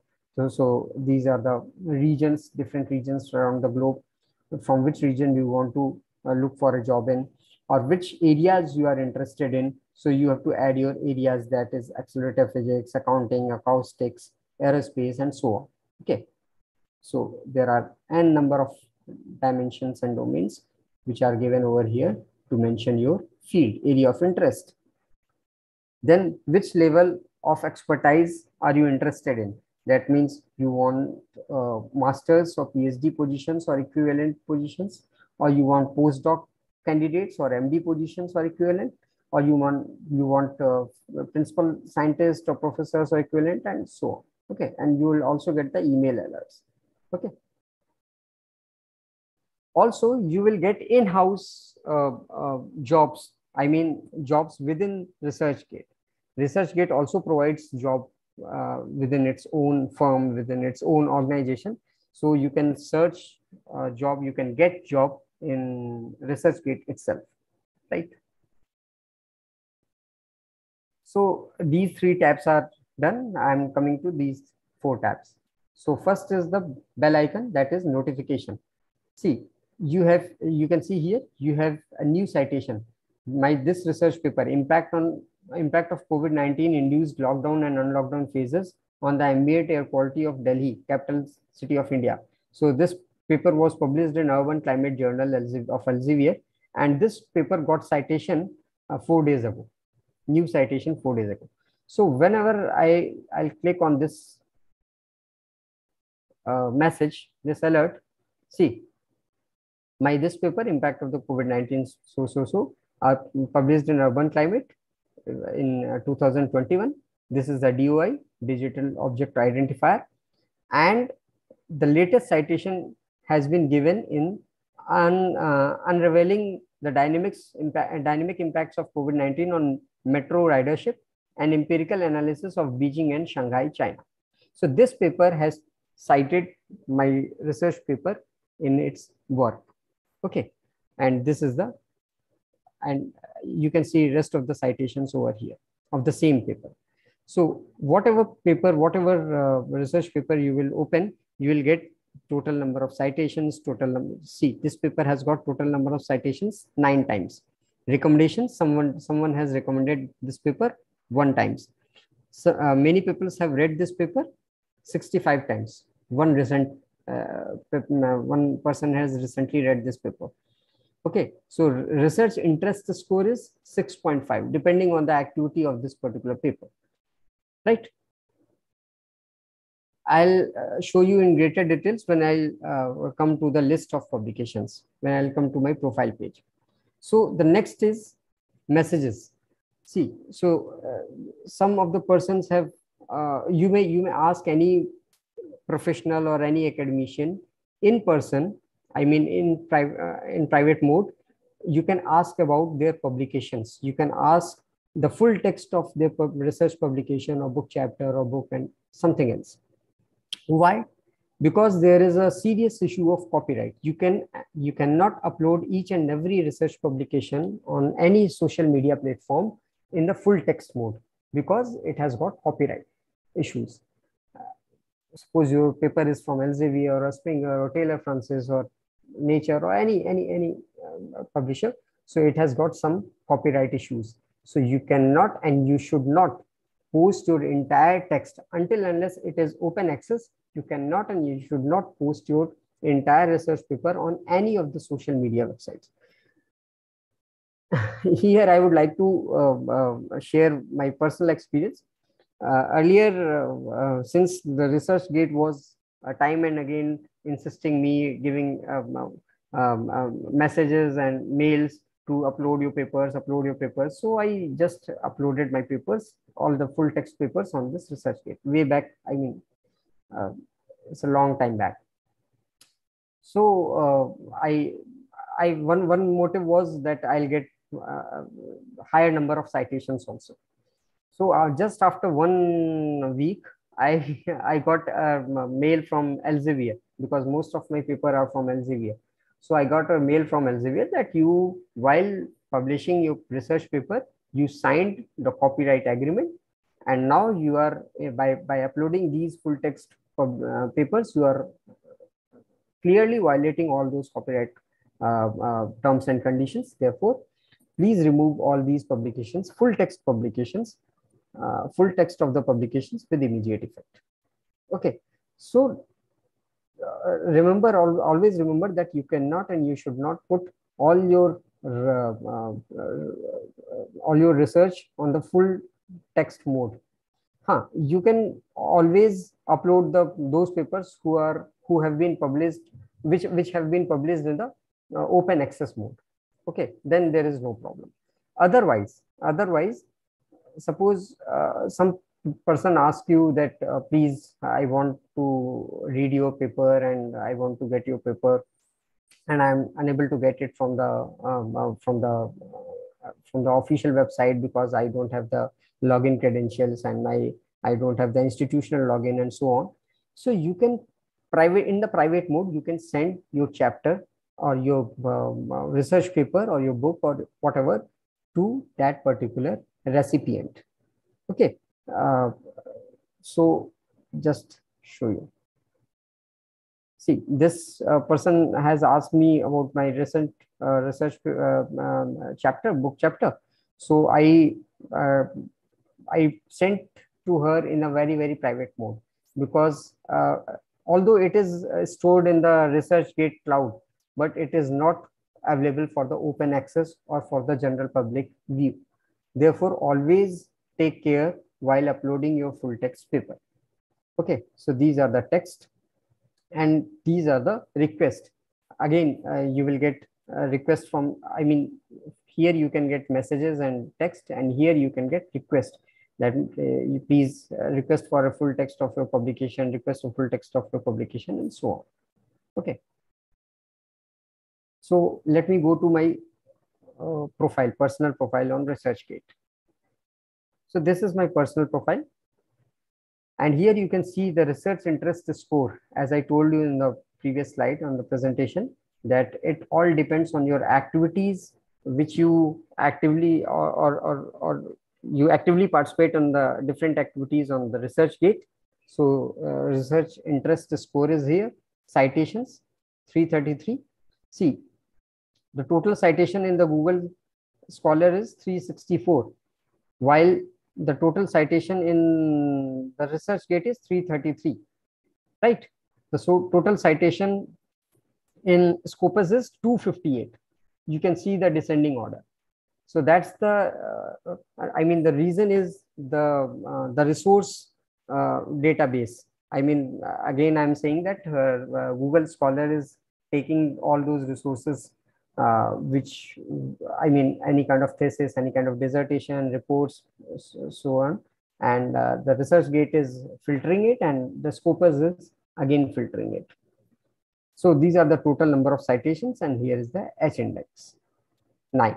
S2: So these are the regions, different regions around the globe, from which region you want to look for a job in, or which areas you are interested in. So you have to add your areas, that is accelerator physics, accounting, acoustics, aerospace, and so on. Okay, so there are n number of dimensions and domains which are given over here to mention your field, area of interest. Then which level of expertise are you interested in? That means you want masters or PhD positions or equivalent positions, or you want postdoc candidates or MD positions or equivalent, or you want principal scientists or professors or equivalent, and so on. Okay, and you will also get the email alerts. Okay. Also, you will get in-house jobs. I mean, jobs within ResearchGate. ResearchGate also provides job within its own firm, within its own organization. So you can search a job, you can get job in ResearchGate itself, right? So these 3 tabs are done. I'm coming to these 4 tabs. So first is the bell icon, that is notification. See, you can see here, you have a new citation. This research paper, impact of COVID-19 induced lockdown and unlockdown phases on the ambient air quality of Delhi, capital city of India. So this paper was published in Urban Climate Journal of Elsevier, and this paper got citation 4 days ago, new citation 4 days ago. So whenever I'll click on this message, this alert, see, this paper, impact of the COVID-19 are published in Urban Climate in 2021. This is the DOI, Digital Object Identifier, and the latest citation has been given in unraveling the dynamic impacts of COVID-19 on metro ridership and empirical analysis of Beijing and Shanghai, China. So this paper has cited my research paper in its work. Okay, and this is and you can see rest of the citations over here of the same paper. So whatever paper, whatever research paper you will open, you will get total number of citations, total number. See, this paper has got total number of citations 9 times. Recommendations, someone has recommended this paper 1 times. So many people have read this paper 65 times. One person has recently read this paper. Okay, so research interest score is 6.5, depending on the activity of this particular paper, right? I'll show you in greater details when I'll come to the list of publications, when I'll come to my profile page. So the next is messages. See, so some of the persons have, you may ask any professional or any academician in person, I mean in private mode. You can ask about their publications. You can ask the full text of their research publication or book chapter or book and something else. Why? Because there is a serious issue of copyright. You cannot upload each and every research publication on any social media platform in the full text mode, because it has got copyright issues. Suppose your paper is from Elsevier or Springer or Taylor Francis or Nature or any publisher, so it has got some copyright issues. So you cannot and you should not post your entire text until unless it is open access. You cannot and you should not post your entire research paper on any of the social media websites. Here I would like to share my personal experience. Earlier, since the ResearchGate was time and again insisting me, giving messages and mails to upload your papers. So I just uploaded my papers, all the full text papers on this ResearchGate way back. I mean, it's a long time back. So one motive was that I'll get higher number of citations also. So just after 1 week, I got a mail from Elsevier, because most of my paper are from Elsevier. So I got a mail from Elsevier that you, while publishing your research paper, you signed the copyright agreement, and now you are by uploading these full text papers, you are clearly violating all those copyright terms and conditions. Therefore, please remove all these publications, full text publications, full text of the publications with immediate effect. Okay, so always remember that you cannot and you should not put all your research on the full text mode. You can always upload those papers who have been published, which have been published in the open access mode. Okay, then there is no problem. Otherwise, suppose some person asks you that please, I want to read your paper and I want to get your paper, and I'm unable to get it from the official website because I don't have the login credentials and I don't have the institutional login and so on. So you can in the private mode, you can send your chapter or your research paper or your book or whatever to that particular recipient. Okay, so just show you. See, this person has asked me about my recent research book chapter. So I sent to her in a very private mode, because although it is stored in the ResearchGate cloud, but it is not available for the open access or for the general public view. Therefore, always take care while uploading your full text paper. Okay, so these are the text and these are the requests. Again, you will get a request from, I mean, here you can get messages and text, and here you can get request that you please request for a full text of your publication, request a full text of your publication, and so on. Okay. So let me go to my personal profile on ResearchGate. So this is my personal profile. And here you can see the research interest score. As I told you in the previous slide on the presentation, that it all depends on your activities, which you actively or you actively participate in the different activities on the ResearchGate. So research interest score is here. Citations 333. See, the total citation in the Google Scholar is 364, while the total citation in the ResearchGate is 333, right? The total citation in Scopus is 258. You can see the descending order. So that's the, I mean, the reason is the resource database. I mean, again, I'm saying that Google Scholar is taking all those resources which, I mean, any kind of thesis, any kind of dissertation, reports, so on. And the research gate is filtering it, and the Scopus is again filtering it. So these are the total number of citations, and here is the H index, 9.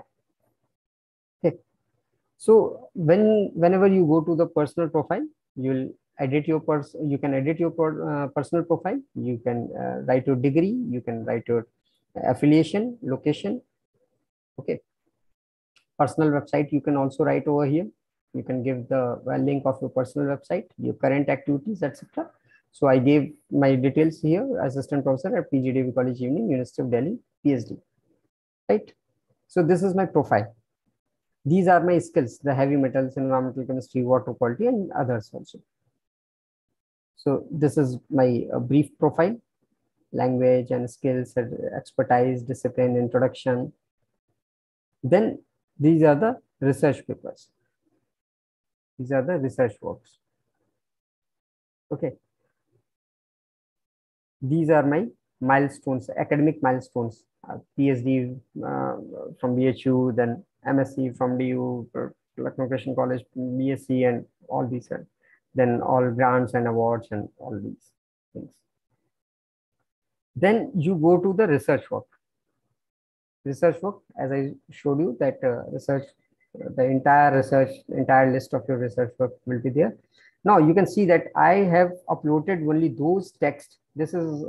S2: Okay. So whenever you go to the personal profile, you'll edit your you can edit your personal profile. You can write your degree, you can write your affiliation, location. Okay. Personal website, you can also write over here. You can give the link of your personal website, your current activities, etc. So I gave my details here, assistant professor at PGDB College Evening, University of Delhi, PhD. Right. So this is my profile. These are my skills: the heavy metals, environmental chemistry, water quality, and others also. So this is my brief profile: language and skills, expertise, discipline, introduction. Then these are the research papers. These are the research works. Okay. These are my milestones, academic milestones. PhD from BHU, then MSc from DU, Lucknow Christian College, BSc, and all these. Then all grants and awards and all these things. Then you go to the research work. Research work, as I showed you, that research, the entire list of your research work will be there. Now you can see that I have uploaded only those texts. This is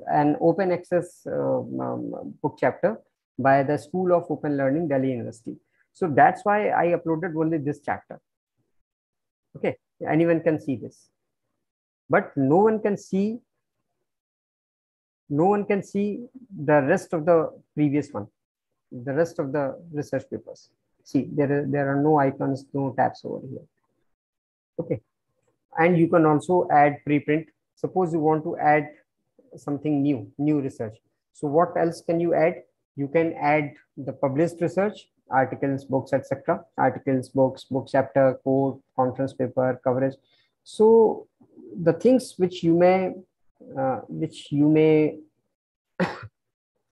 S2: an open access book chapter by the School of Open Learning, Delhi University. So that's why I uploaded only this chapter. Okay, anyone can see this, but no one can see the rest of the previous one, the rest of the research papers. See, there are no icons, no tabs over here. Okay, and you can also add preprint. Suppose you want to add something new research. So what else can you add? You can add the published research, articles, books, etc. Articles, books, book chapter, code, conference paper, coverage. So the things which you may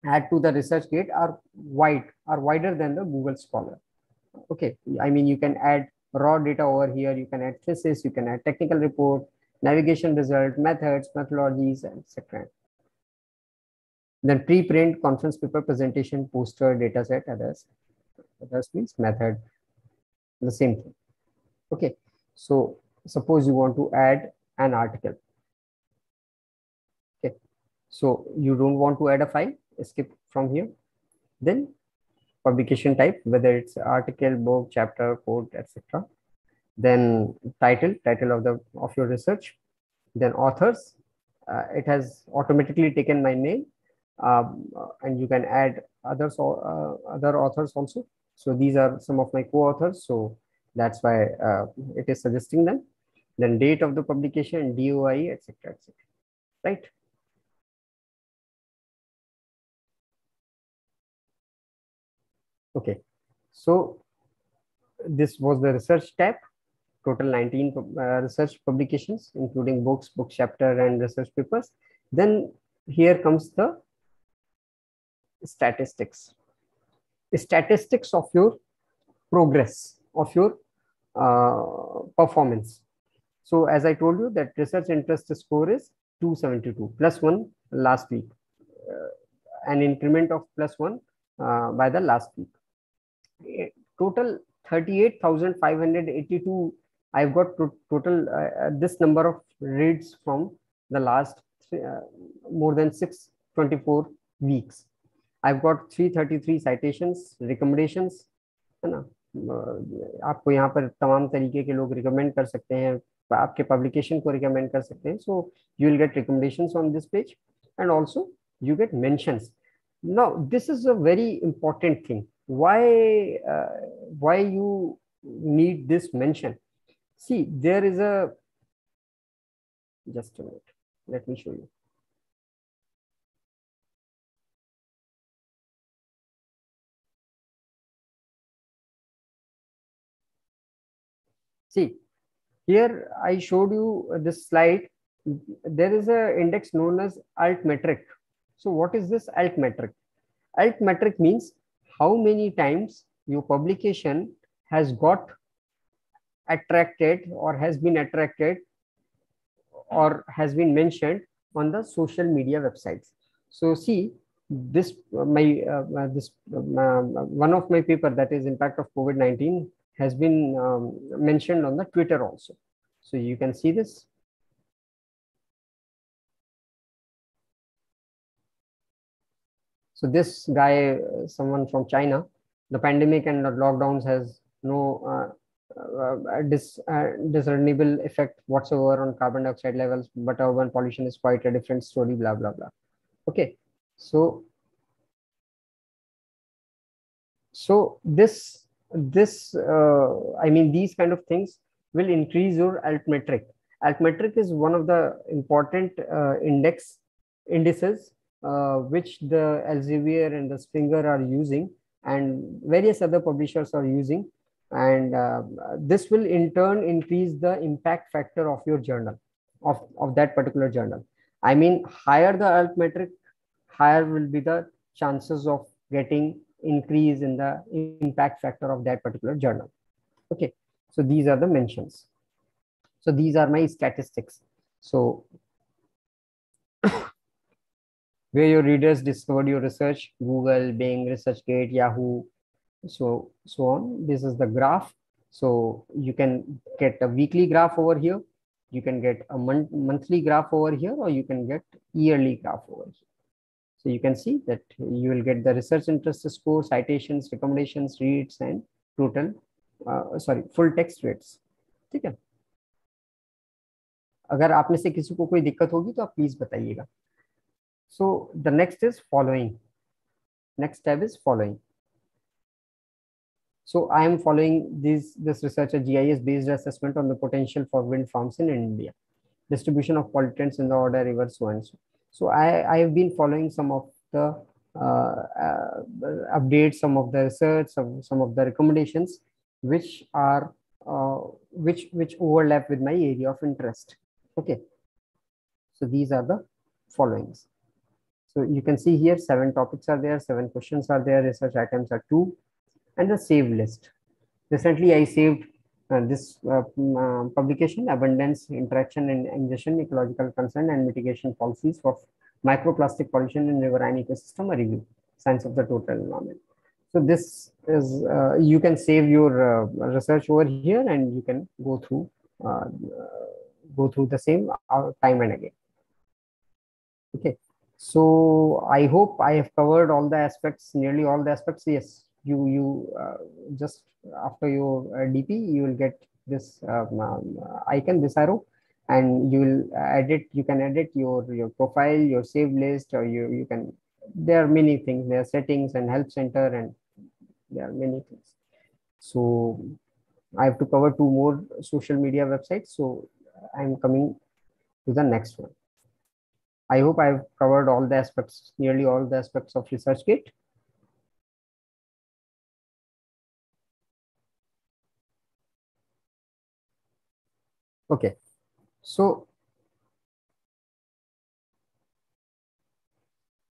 S2: add to the research gate are wider than the Google Scholar. Okay, I mean, you can add raw data over here, you can add thesis, you can add technical report, navigation result, methods, methodologies, etc. Then preprint, conference paper, presentation, poster, dataset, others means method, the same thing. Okay, so suppose you want to add an article. Okay, so you don't want to add a file, skip from here. Then publication type, whether it's article, book, chapter, quote, etc. Then title of your research. Then authors, it has automatically taken my name, and you can add others or other authors also. So these are some of my co-authors, so that's why it is suggesting them. Then date of the publication, DOI, etc., right? Okay, so this was the research tab. Total 19 research publications, including books, book chapter, and research papers. Then here comes the statistics of your progress, of your performance. So as I told you, that research interest score is 272 plus 1 last week, an increment of plus 1 by the last week. Total 38,582. I've got total this number of reads from the last more than 624 weeks. I've got 333 citations, recommendations, है ना? आपको यहाँ पर तमाम तरीके के लोग recommend कर सकते हैं, आपके पब्लिकेशन को रिकमेंड कर सकते हैं. So you will get recommendations on this page, and also you get mentions. Now this is a very important thing. Why you need this mention? See, there is a, just a minute, let me show you. See, here I showed you this slide. There is a index known as alt metric. So what is this alt metric? Alt metric means how many times your publication has got attracted or has been attracted or has been mentioned on the social media websites. So see, this one of my paper, that is impact of COVID-19, has been mentioned on the Twitter also. So you can see this. So this guy, someone from China, the pandemic and the lockdowns has no discernible effect whatsoever on carbon dioxide levels, but urban pollution is quite a different story, blah, blah, blah. Okay, so this I mean, these kind of things will increase your altmetric. Altmetric is one of the important indices which the Elsevier and the Springer are using, and various other publishers are using, and this will in turn increase the impact factor of your journal, of that particular journal. I mean, higher the altmetric, higher will be the chances of getting increase in the impact factor of that particular journal. Okay, so these are the mentions. So these are my statistics. So where your readers discovered your research: Google, Bing, ResearchGate, Yahoo, so on. This is the graph. So you can get a weekly graph over here, you can get a monthly graph over here, or you can get yearly graph over here. So you can see that you will get the research interest score, citations, recommendations, reads, and total full text rates. ठीक है? अगर आप में से किसी को कोई दिक्कत होगी तो आप प्लीज बताइएगा. So the next is following. Next tab is following. So I am following this researcher GIS based assessment on the potential for wind farms in India, distribution of pollutants in the Oder River, so and so. So I have been following some of the updates, some of the research, some of the recommendations which are which overlap with my area of interest. Okay, so these are the followings. So you can see here 7 topics are there, 7 questions are there, research items are 2, and the save list. Recently I saved this publication, Abundance, Interaction and Ingestion, Ecological Concern and Mitigation Policies for Microplastic Pollution in Riverine Ecosystem, a review, Science of the Total Environment. So this is, you can save your research over here, and you can go through the same time and again. Okay, so I hope I have covered all the aspects, nearly all the aspects. Yes, you just after your DP, you will get this icon, this arrow, and you will edit. You can edit your profile, your save list, or you can. There are many things. There are settings and help center, and there are many things. So I have to cover 2 more social media websites. So I'm coming to the next one. I hope I've covered all the aspects, nearly all the aspects of ResearchGate. Okay, so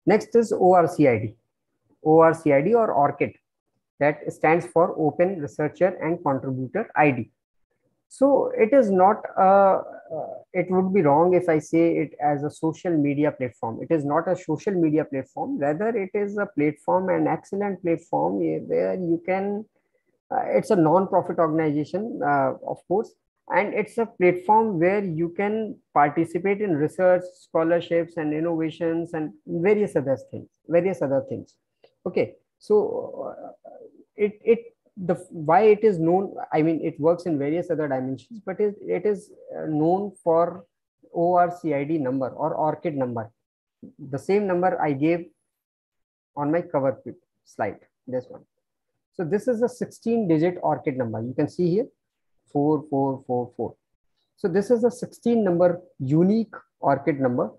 S2: next is ORCID. ORCID or ORCID, that stands for Open Researcher and Contributor ID. So it is not, it would be wrong if I say it as a social media platform. It is not a social media platform, rather it is a platform, an excellent platform where you can, it's a non-profit organization, of course, and it's a platform where you can participate in research, scholarships and innovations and various other things. Okay, so why it is known, I mean, it works in various other dimensions, but it is known for ORCID number or ORCID number, the same number I gave on my cover slide, this one. So this is a 16-digit ORCID number. You can see here 4444. So this is a 16-number unique ORCID number,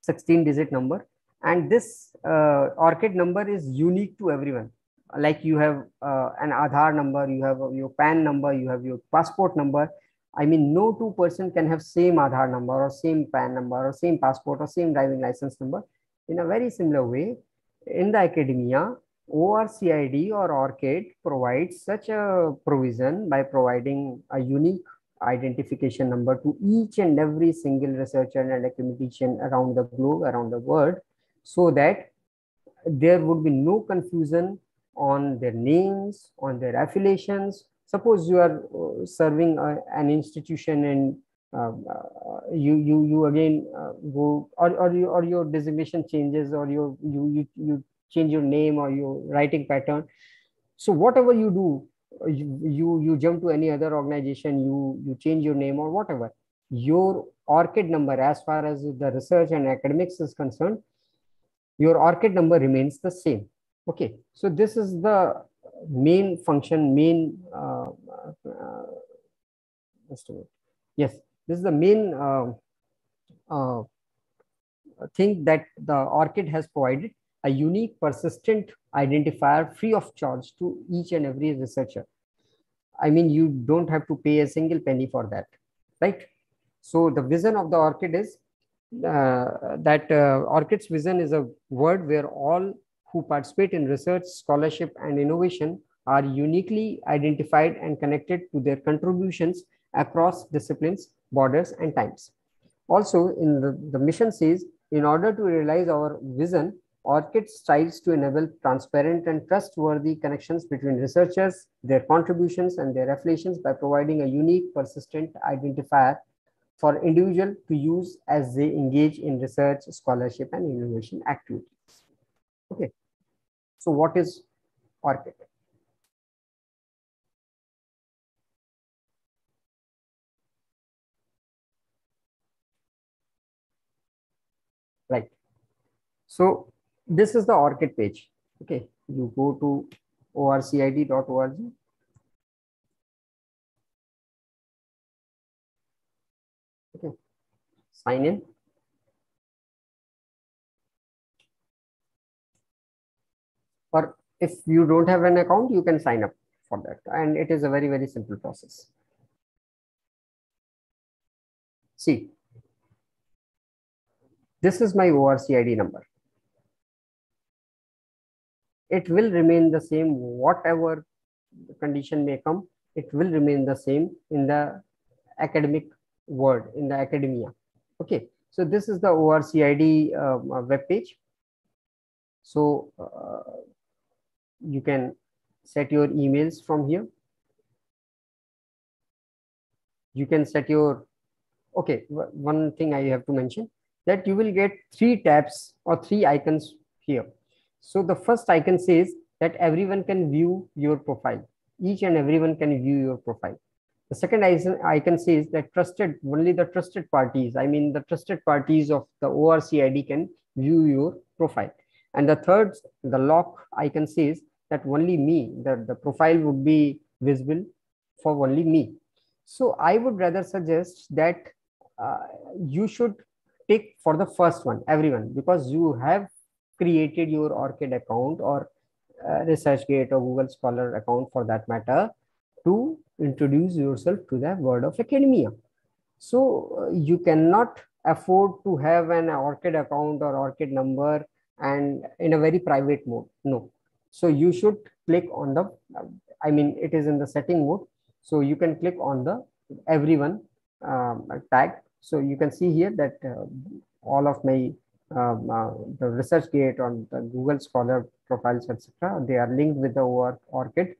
S2: 16-digit number, and this ORCID number is unique to everyone. Like you have an Aadhaar number, you have your PAN number, you have your passport number. I mean, no 2 person can have same Aadhaar number or same PAN number or same passport or same driving license number. In a very similar way, In the academia, ORCID or ORCID provides such a provision by providing a unique identification number to each and every single researcher and academician around the globe, around the world, so that there would be no confusion on their names, on their affiliations. Suppose you are serving an institution and you again go or your designation changes, or you change your name or your writing pattern. So whatever you do, you jump to any other organization, you change your name or whatever, your ORCID number, as far as the research and academics is concerned, your ORCID number remains the same. Okay, so this is the main function, yes, this is the main thing that the ORCID has provided, a unique persistent identifier free of charge to each and every researcher. I mean, you don't have to pay a single penny for that, right? So the vision of the ORCID is ORCID's vision is a world where all who participate in research, scholarship, and innovation are uniquely identified and connected to their contributions across disciplines, borders, and times. Also, in the mission says, in order to realize our vision, ORCID strives to enable transparent and trustworthy connections between researchers, their contributions, and their affiliations by providing a unique, persistent identifier for individuals to use as they engage in research, scholarship, and innovation activities. Okay, so what is ORCID? Right. So this is the ORCID page. Okay, you go to orcid.org. Okay, sign in. Or if you don't have an account, you can sign up for that. And it is a very, very simple process. See, this is my ORCID number. It will remain the same, whatever condition may come, it will remain the same in the academic world, in the academia. Okay, so this is the ORCID web page. So you can set your emails from here. You can set your, okay, one thing I have to mention, that you will get 3 tabs or 3 icons here. So the first icon says that everyone can view your profile. Each and everyone can view your profile. The second icon says that only the trusted parties, I mean the trusted parties of the ORCID can view your profile. And the third, the lock icon says that only me, the profile would be visible for only me. So I would rather suggest that you should tick for the first one, everyone, because you have created your ORCID account or ResearchGate or Google Scholar account for that matter to introduce yourself to the world of academia. So you cannot afford to have an ORCID account or ORCID number and in a very private mode. No. So you should click on the, I mean, it is in the setting mode. So you can click on the everyone tag. So you can see here that all of my the ResearchGate on the Google Scholar profiles, etc., they are linked with the ORCID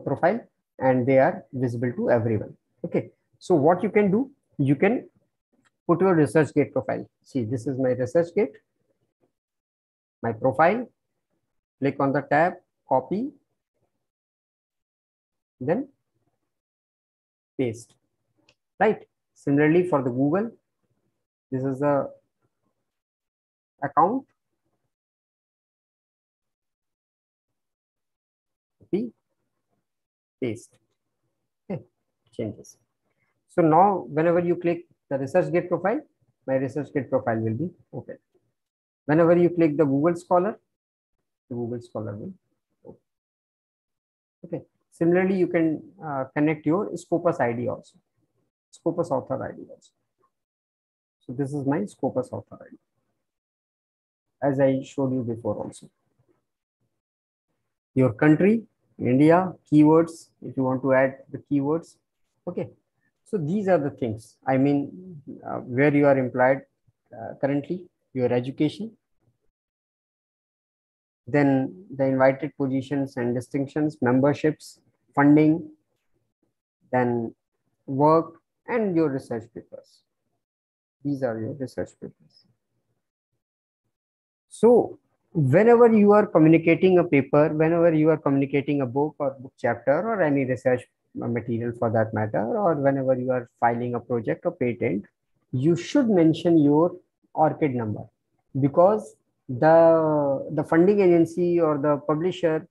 S2: profile and they are visible to everyone. Okay, so what you can do, you can put your ResearchGate profile. See, this is my ResearchGate, my profile. Click on the tab, copy, then paste. Right. Similarly for the Google, this is the account. Copy, paste. Okay, changes. So now whenever you click the ResearchGate profile, my ResearchGate profile will be open. Whenever you click the Google Scholar, the Google Scholar will open. Okay. Similarly, you can connect your Scopus ID also, Scopus author ID also. So this is my Scopus author ID. as I showed you before also. Your country, India, keywords, if you want to add the keywords. Okay. So these are the things. I mean, where you are employed currently, your education, then the invited positions and distinctions, memberships, funding, then work, and your research papers. These are your research papers. So whenever you are communicating a paper, whenever you are communicating a book or book chapter or any research material for that matter, or whenever you are filing a project or patent, you should mention your ORCID number, because the funding agency or the publisher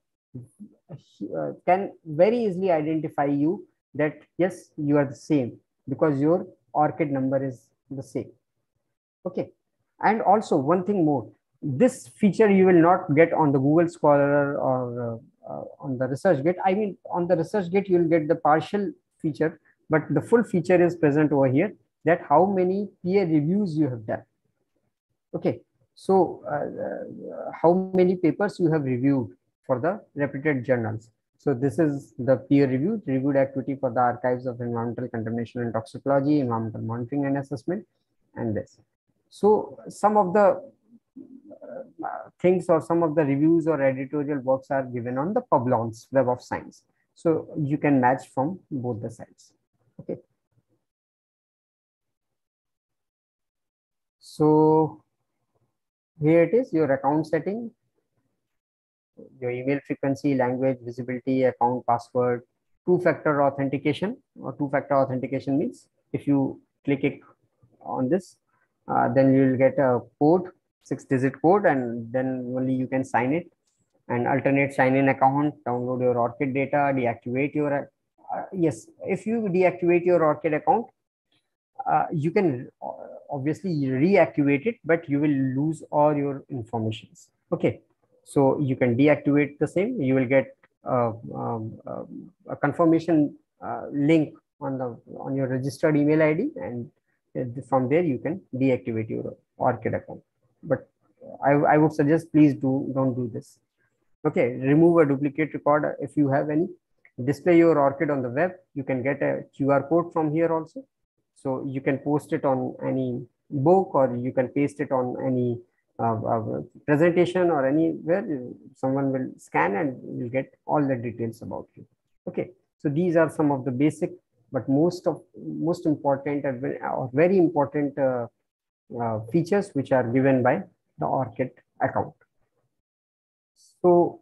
S2: can very easily identify you that yes, you are the same, because your ORCID number is the same. Okay. And also one thing more, this feature you will not get on the Google Scholar or on the ResearchGate. I mean, on the ResearchGate, you will get the partial feature, but the full feature is present over here, that how many peer reviews you have done. Okay. So how many papers you have reviewed for the reputed journals. So this is the peer reviewed activity for the archives of environmental contamination and toxicology, environmental monitoring and assessment, and this. So some of the things or some of the reviews or editorial works are given on the Publons Web of Science. So you can match from both the sides. Okay. So here it is, your account setting, your email frequency, language, visibility, account password, two-factor authentication. Or two-factor authentication means if you click it on this, then you will get a code, 6-digit code, and then only you can sign it. And alternate sign-in account, download your ORCID data, deactivate your, yes, if you deactivate your ORCID account, you can obviously reactivate it, but you will lose all your informations. Okay. So you can deactivate the same, you will get a confirmation link on your registered email ID, and from there you can deactivate your ORCID account. But I would suggest please don't do this. Okay, remove a duplicate record if you have any. Display your ORCID on the web. You can get a QR code from here also. So you can post it on any book, or you can paste it on any presentation or anywhere. Someone will scan and will get all the details about you. Okay, so these are some of the basic but most important or very important features which are given by the ORCID account. So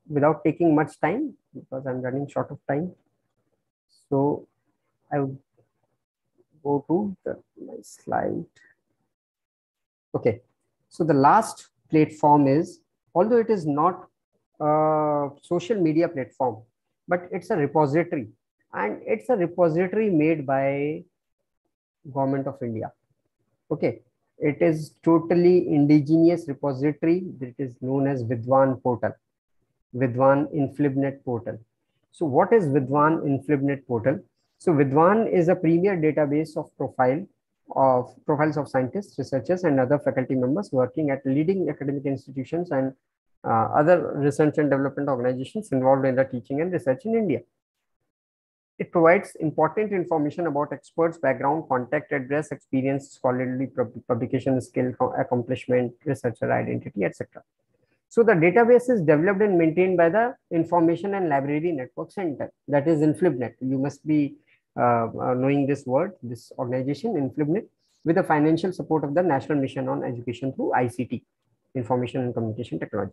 S2: without taking much time, because I'm running short of time, so I would go to my slide. Okay, so the last platform is, although it is not a social media platform, but it's a repository, and it's a repository made by Government of India. Okay, it is totally indigenous repository that is known as Vidwan portal, Vidwan InflibNet portal. So what is Vidwan InflibNet portal? So Vidwan is a premier database of profiles of scientists, researchers, and other faculty members working at leading academic institutions and other research and development organizations involved in the teaching and research in India. It provides important information about experts' background, contact address, experience, scholarly publication skill, accomplishment, researcher identity, etc. So the database is developed and maintained by the Information and Library Network Center, that is InflibNet. You must be knowing this word, this organization, InflibNet, with the financial support of the National Mission on Education through ICT, Information and Communication Technology.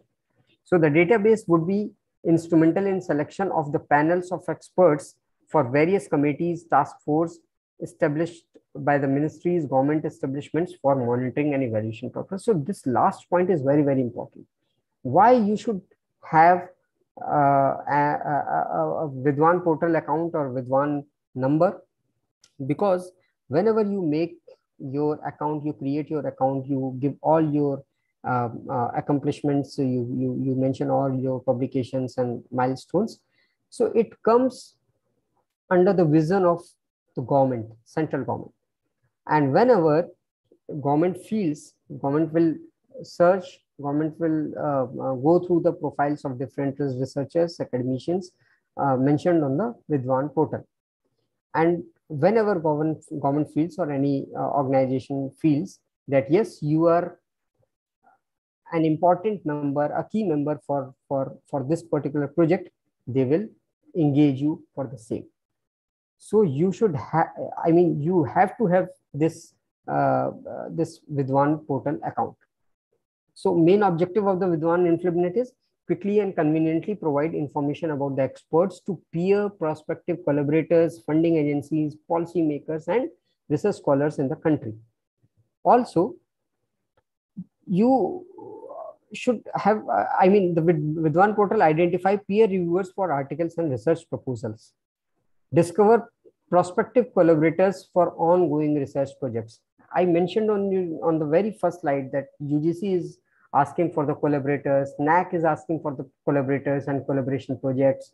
S2: So the database would be instrumental in selection of the panels of experts for various committees, task force established by the ministries, government establishments for monitoring and evaluation purpose. So this last point is very, very important. Why you should have a Vidwan portal account or Vidwan number? Because whenever you make your account, you create your account, you give all your accomplishments, so you mention all your publications and milestones. So it comes under the vision of the government, central government. And whenever government feels, government will search, government will go through the profiles of different researchers, academicians mentioned on the Vidwan portal. And whenever government feels or any organization feels that yes, you are an important member, a key member for this particular project, they will engage you for the same. So you should have, I mean, you have to have this this Vidwan portal account. So main objective of the Vidwan Infonet is quickly and conveniently provide information about the experts to peer prospective collaborators, funding agencies, policymakers, and research scholars in the country. Also, you should have, I mean, the Vidwan portal identify peer reviewers for articles and research proposals. Discover prospective collaborators for ongoing research projects. I mentioned on the very first slide that UGC is asking for the collaborators, NAC is asking for the collaborators and collaboration projects,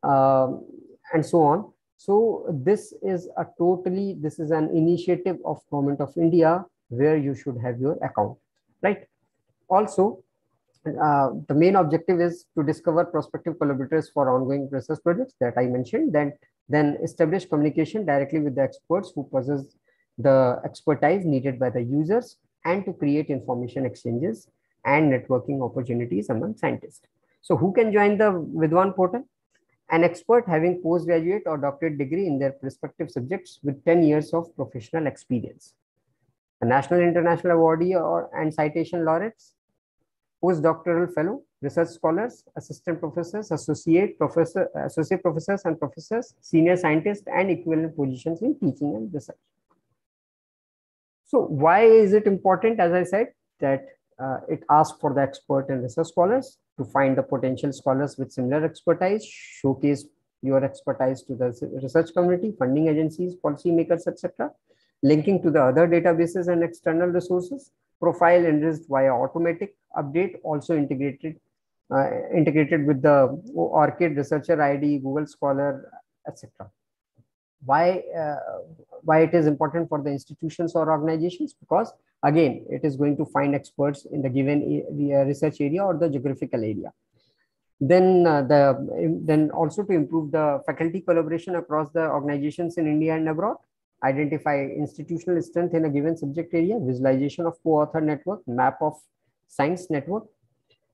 S2: and so on. So this is an initiative of Government of India where you should have your account, right? Also, the main objective is to discover prospective collaborators for ongoing research projects that I mentioned, then establish communication directly with the experts who possess the expertise needed by the users, and to create information exchanges and networking opportunities among scientists. So who can join the Vidwan portal? An expert having postgraduate or doctorate degree in their respective subjects with 10 years of professional experience. A national international awardee and citation laureates, postdoctoral fellow, research scholars, assistant professors, associate professors and professors, senior scientists, and equivalent positions in teaching and research. So why is it important? As I said, that it asks for the expert and research scholars to find the potential scholars with similar expertise, showcase your expertise to the research community, funding agencies, policymakers, etc., linking to the other databases and external resources, profile enriched via automatic update, also integrated with the ORCID, Researcher ID, Google Scholar, etc. Why it is important for the institutions or organizations? Because again, it is going to find experts in the given research area or the geographical area. Then also to improve the faculty collaboration across the organizations in India and abroad, identify institutional strength in a given subject area, visualization of co-author network, map of science network.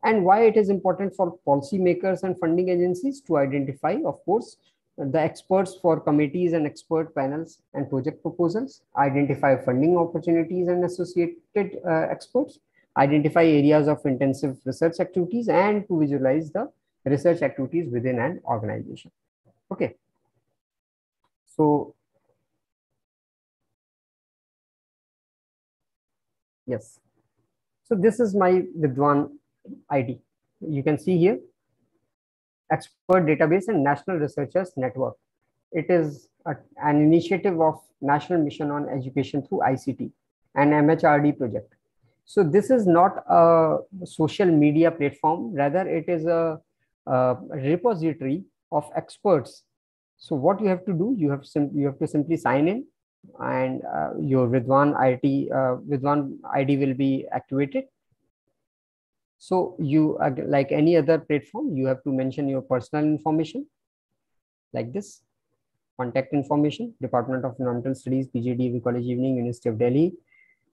S2: And why it is important for policymakers and funding agencies to identify, of course, the experts for committees and expert panels and project proposals, identify funding opportunities and associated experts, identify areas of intensive research activities, and to visualize the research activities within an organization. Okay. So, yes. So this is my Vidwan ID. You can see here, Expert Database and National Researchers Network. It is an initiative of National Mission on Education through ICT and MHRD project. So this is not a social media platform, rather it is a repository of experts. So what you have to do, you have to simply sign in, and your Vidwan ID will be activated. So you, like any other platform, you have to mention your personal information like this: contact information, Department of Environmental Studies, PGD, College Evening, University of Delhi,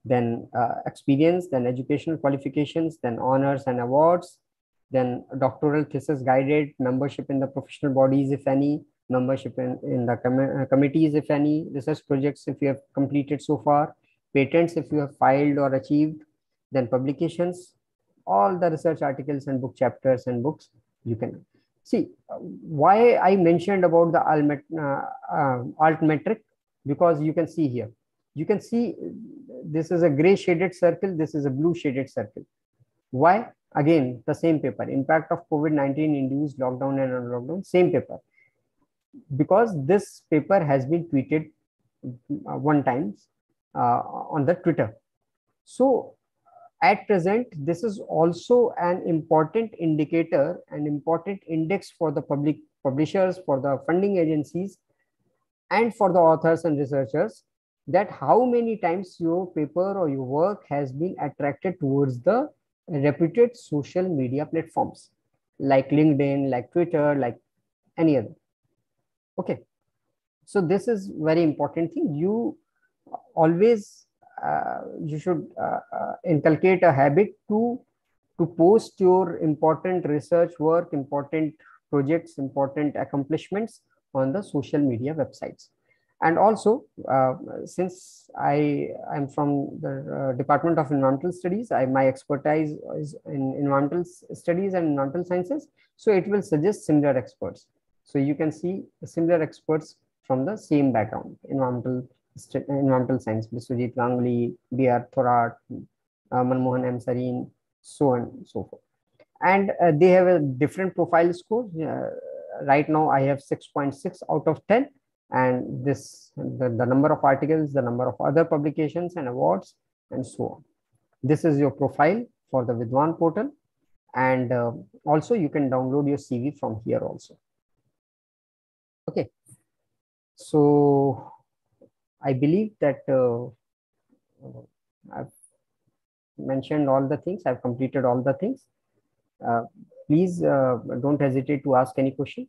S2: then experience, then educational qualifications, then honors and awards, then doctoral thesis guided, membership in the professional bodies, if any, membership in the committees, if any, research projects if you have completed so far, patents if you have filed or achieved, then publications, all the research articles and book chapters and books you can see. Why I mentioned about the altmetric, because you can see here, you can see this is a gray shaded circle, this is a blue shaded circle. Why? Again, the same paper, impact of COVID-19 induced lockdown and non-lockdown, same paper. Because this paper has been tweeted one times on the Twitter. So at present, this is also an important indicator, an important index for the public publishers, for the funding agencies, and for the authors and researchers that how many times your paper or your work has been attracted towards the reputed social media platforms like LinkedIn, like Twitter, like any other. Okay. So this is very important thing. You always you should inculcate a habit to post your important research work, important projects, important accomplishments on the social media websites. And also, since I am from the Department of Environmental Studies, my expertise is in environmental studies and environmental sciences. So it will suggest similar experts. So you can see similar experts from the same background, environmental science, Biswajit Ganguly, B.R. Thorat, Manmohan M. Sareen, so on and so forth. And they have a different profile score. Right now, I have 6.6 out of 10. And this, the number of articles, the number of other publications and awards, and so on. This is your profile for the Vidwan portal. And also, you can download your CV from here also. Okay. So I believe that I've mentioned all the things. I've completed all the things. Please don't hesitate to ask any question.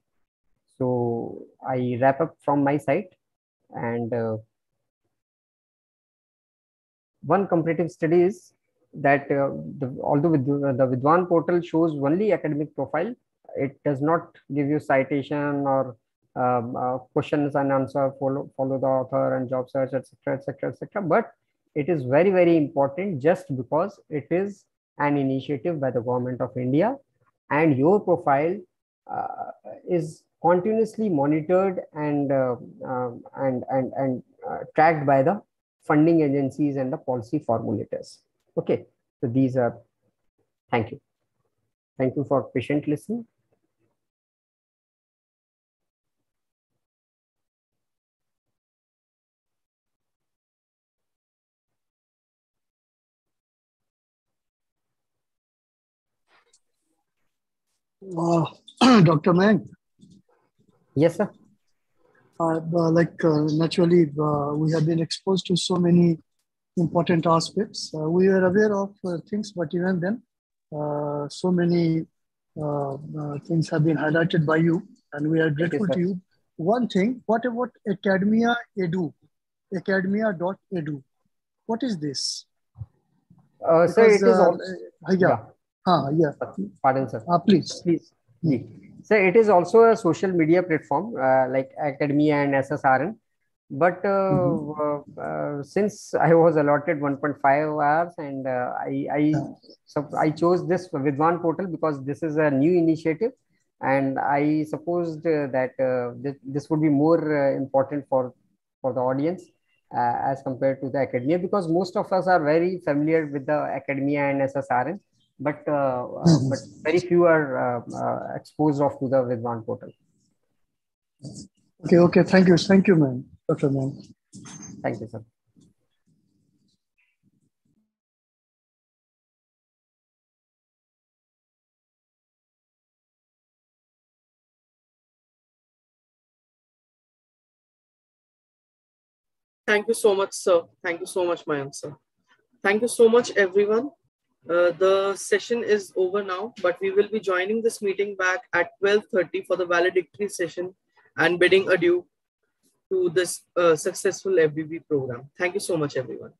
S2: So I wrap up from my side. And one comparative study is that although the Vidwan portal shows only academic profile, it does not give you citation or questions and answer, follow the author and job search, etc., etc., etc. But it is very, very important just because it is an initiative by the government of India, and your profile is continuously monitored and tracked by the funding agencies and the policy formulators. Okay, so these are. Thank you. Thank you for patient listening.
S4: Dr. Mang.
S2: Yes, sir.
S4: Naturally, we have been exposed to so many important aspects. We are aware of things, but even then, so many things have been highlighted by you, and we are grateful to you. One thing, what about Academia Edu? Academia.edu. What is this?
S2: Sir, it is also...
S4: yeah.
S2: Pardon, sir.
S4: Please.
S2: So it is also a social media platform like Academia and SSRN. But since I was allotted 1.5 hours and I chose this Vidwan portal because this is a new initiative, and I supposed that this would be more important for the audience as compared to the Academia, because most of us are very familiar with the Academia and SSRN. But very few are exposed to the Vidwan portal.
S4: Okay. Thank you, man. Dr. Man.
S2: Thank you, sir.
S1: Thank you so much, sir. Thank you so much, Mayam, sir. Thank you so much, everyone. The session is over now, but we will be joining this meeting back at 12:30 for the valedictory session and bidding adieu to this successful FBB program. Thank you so much, everyone.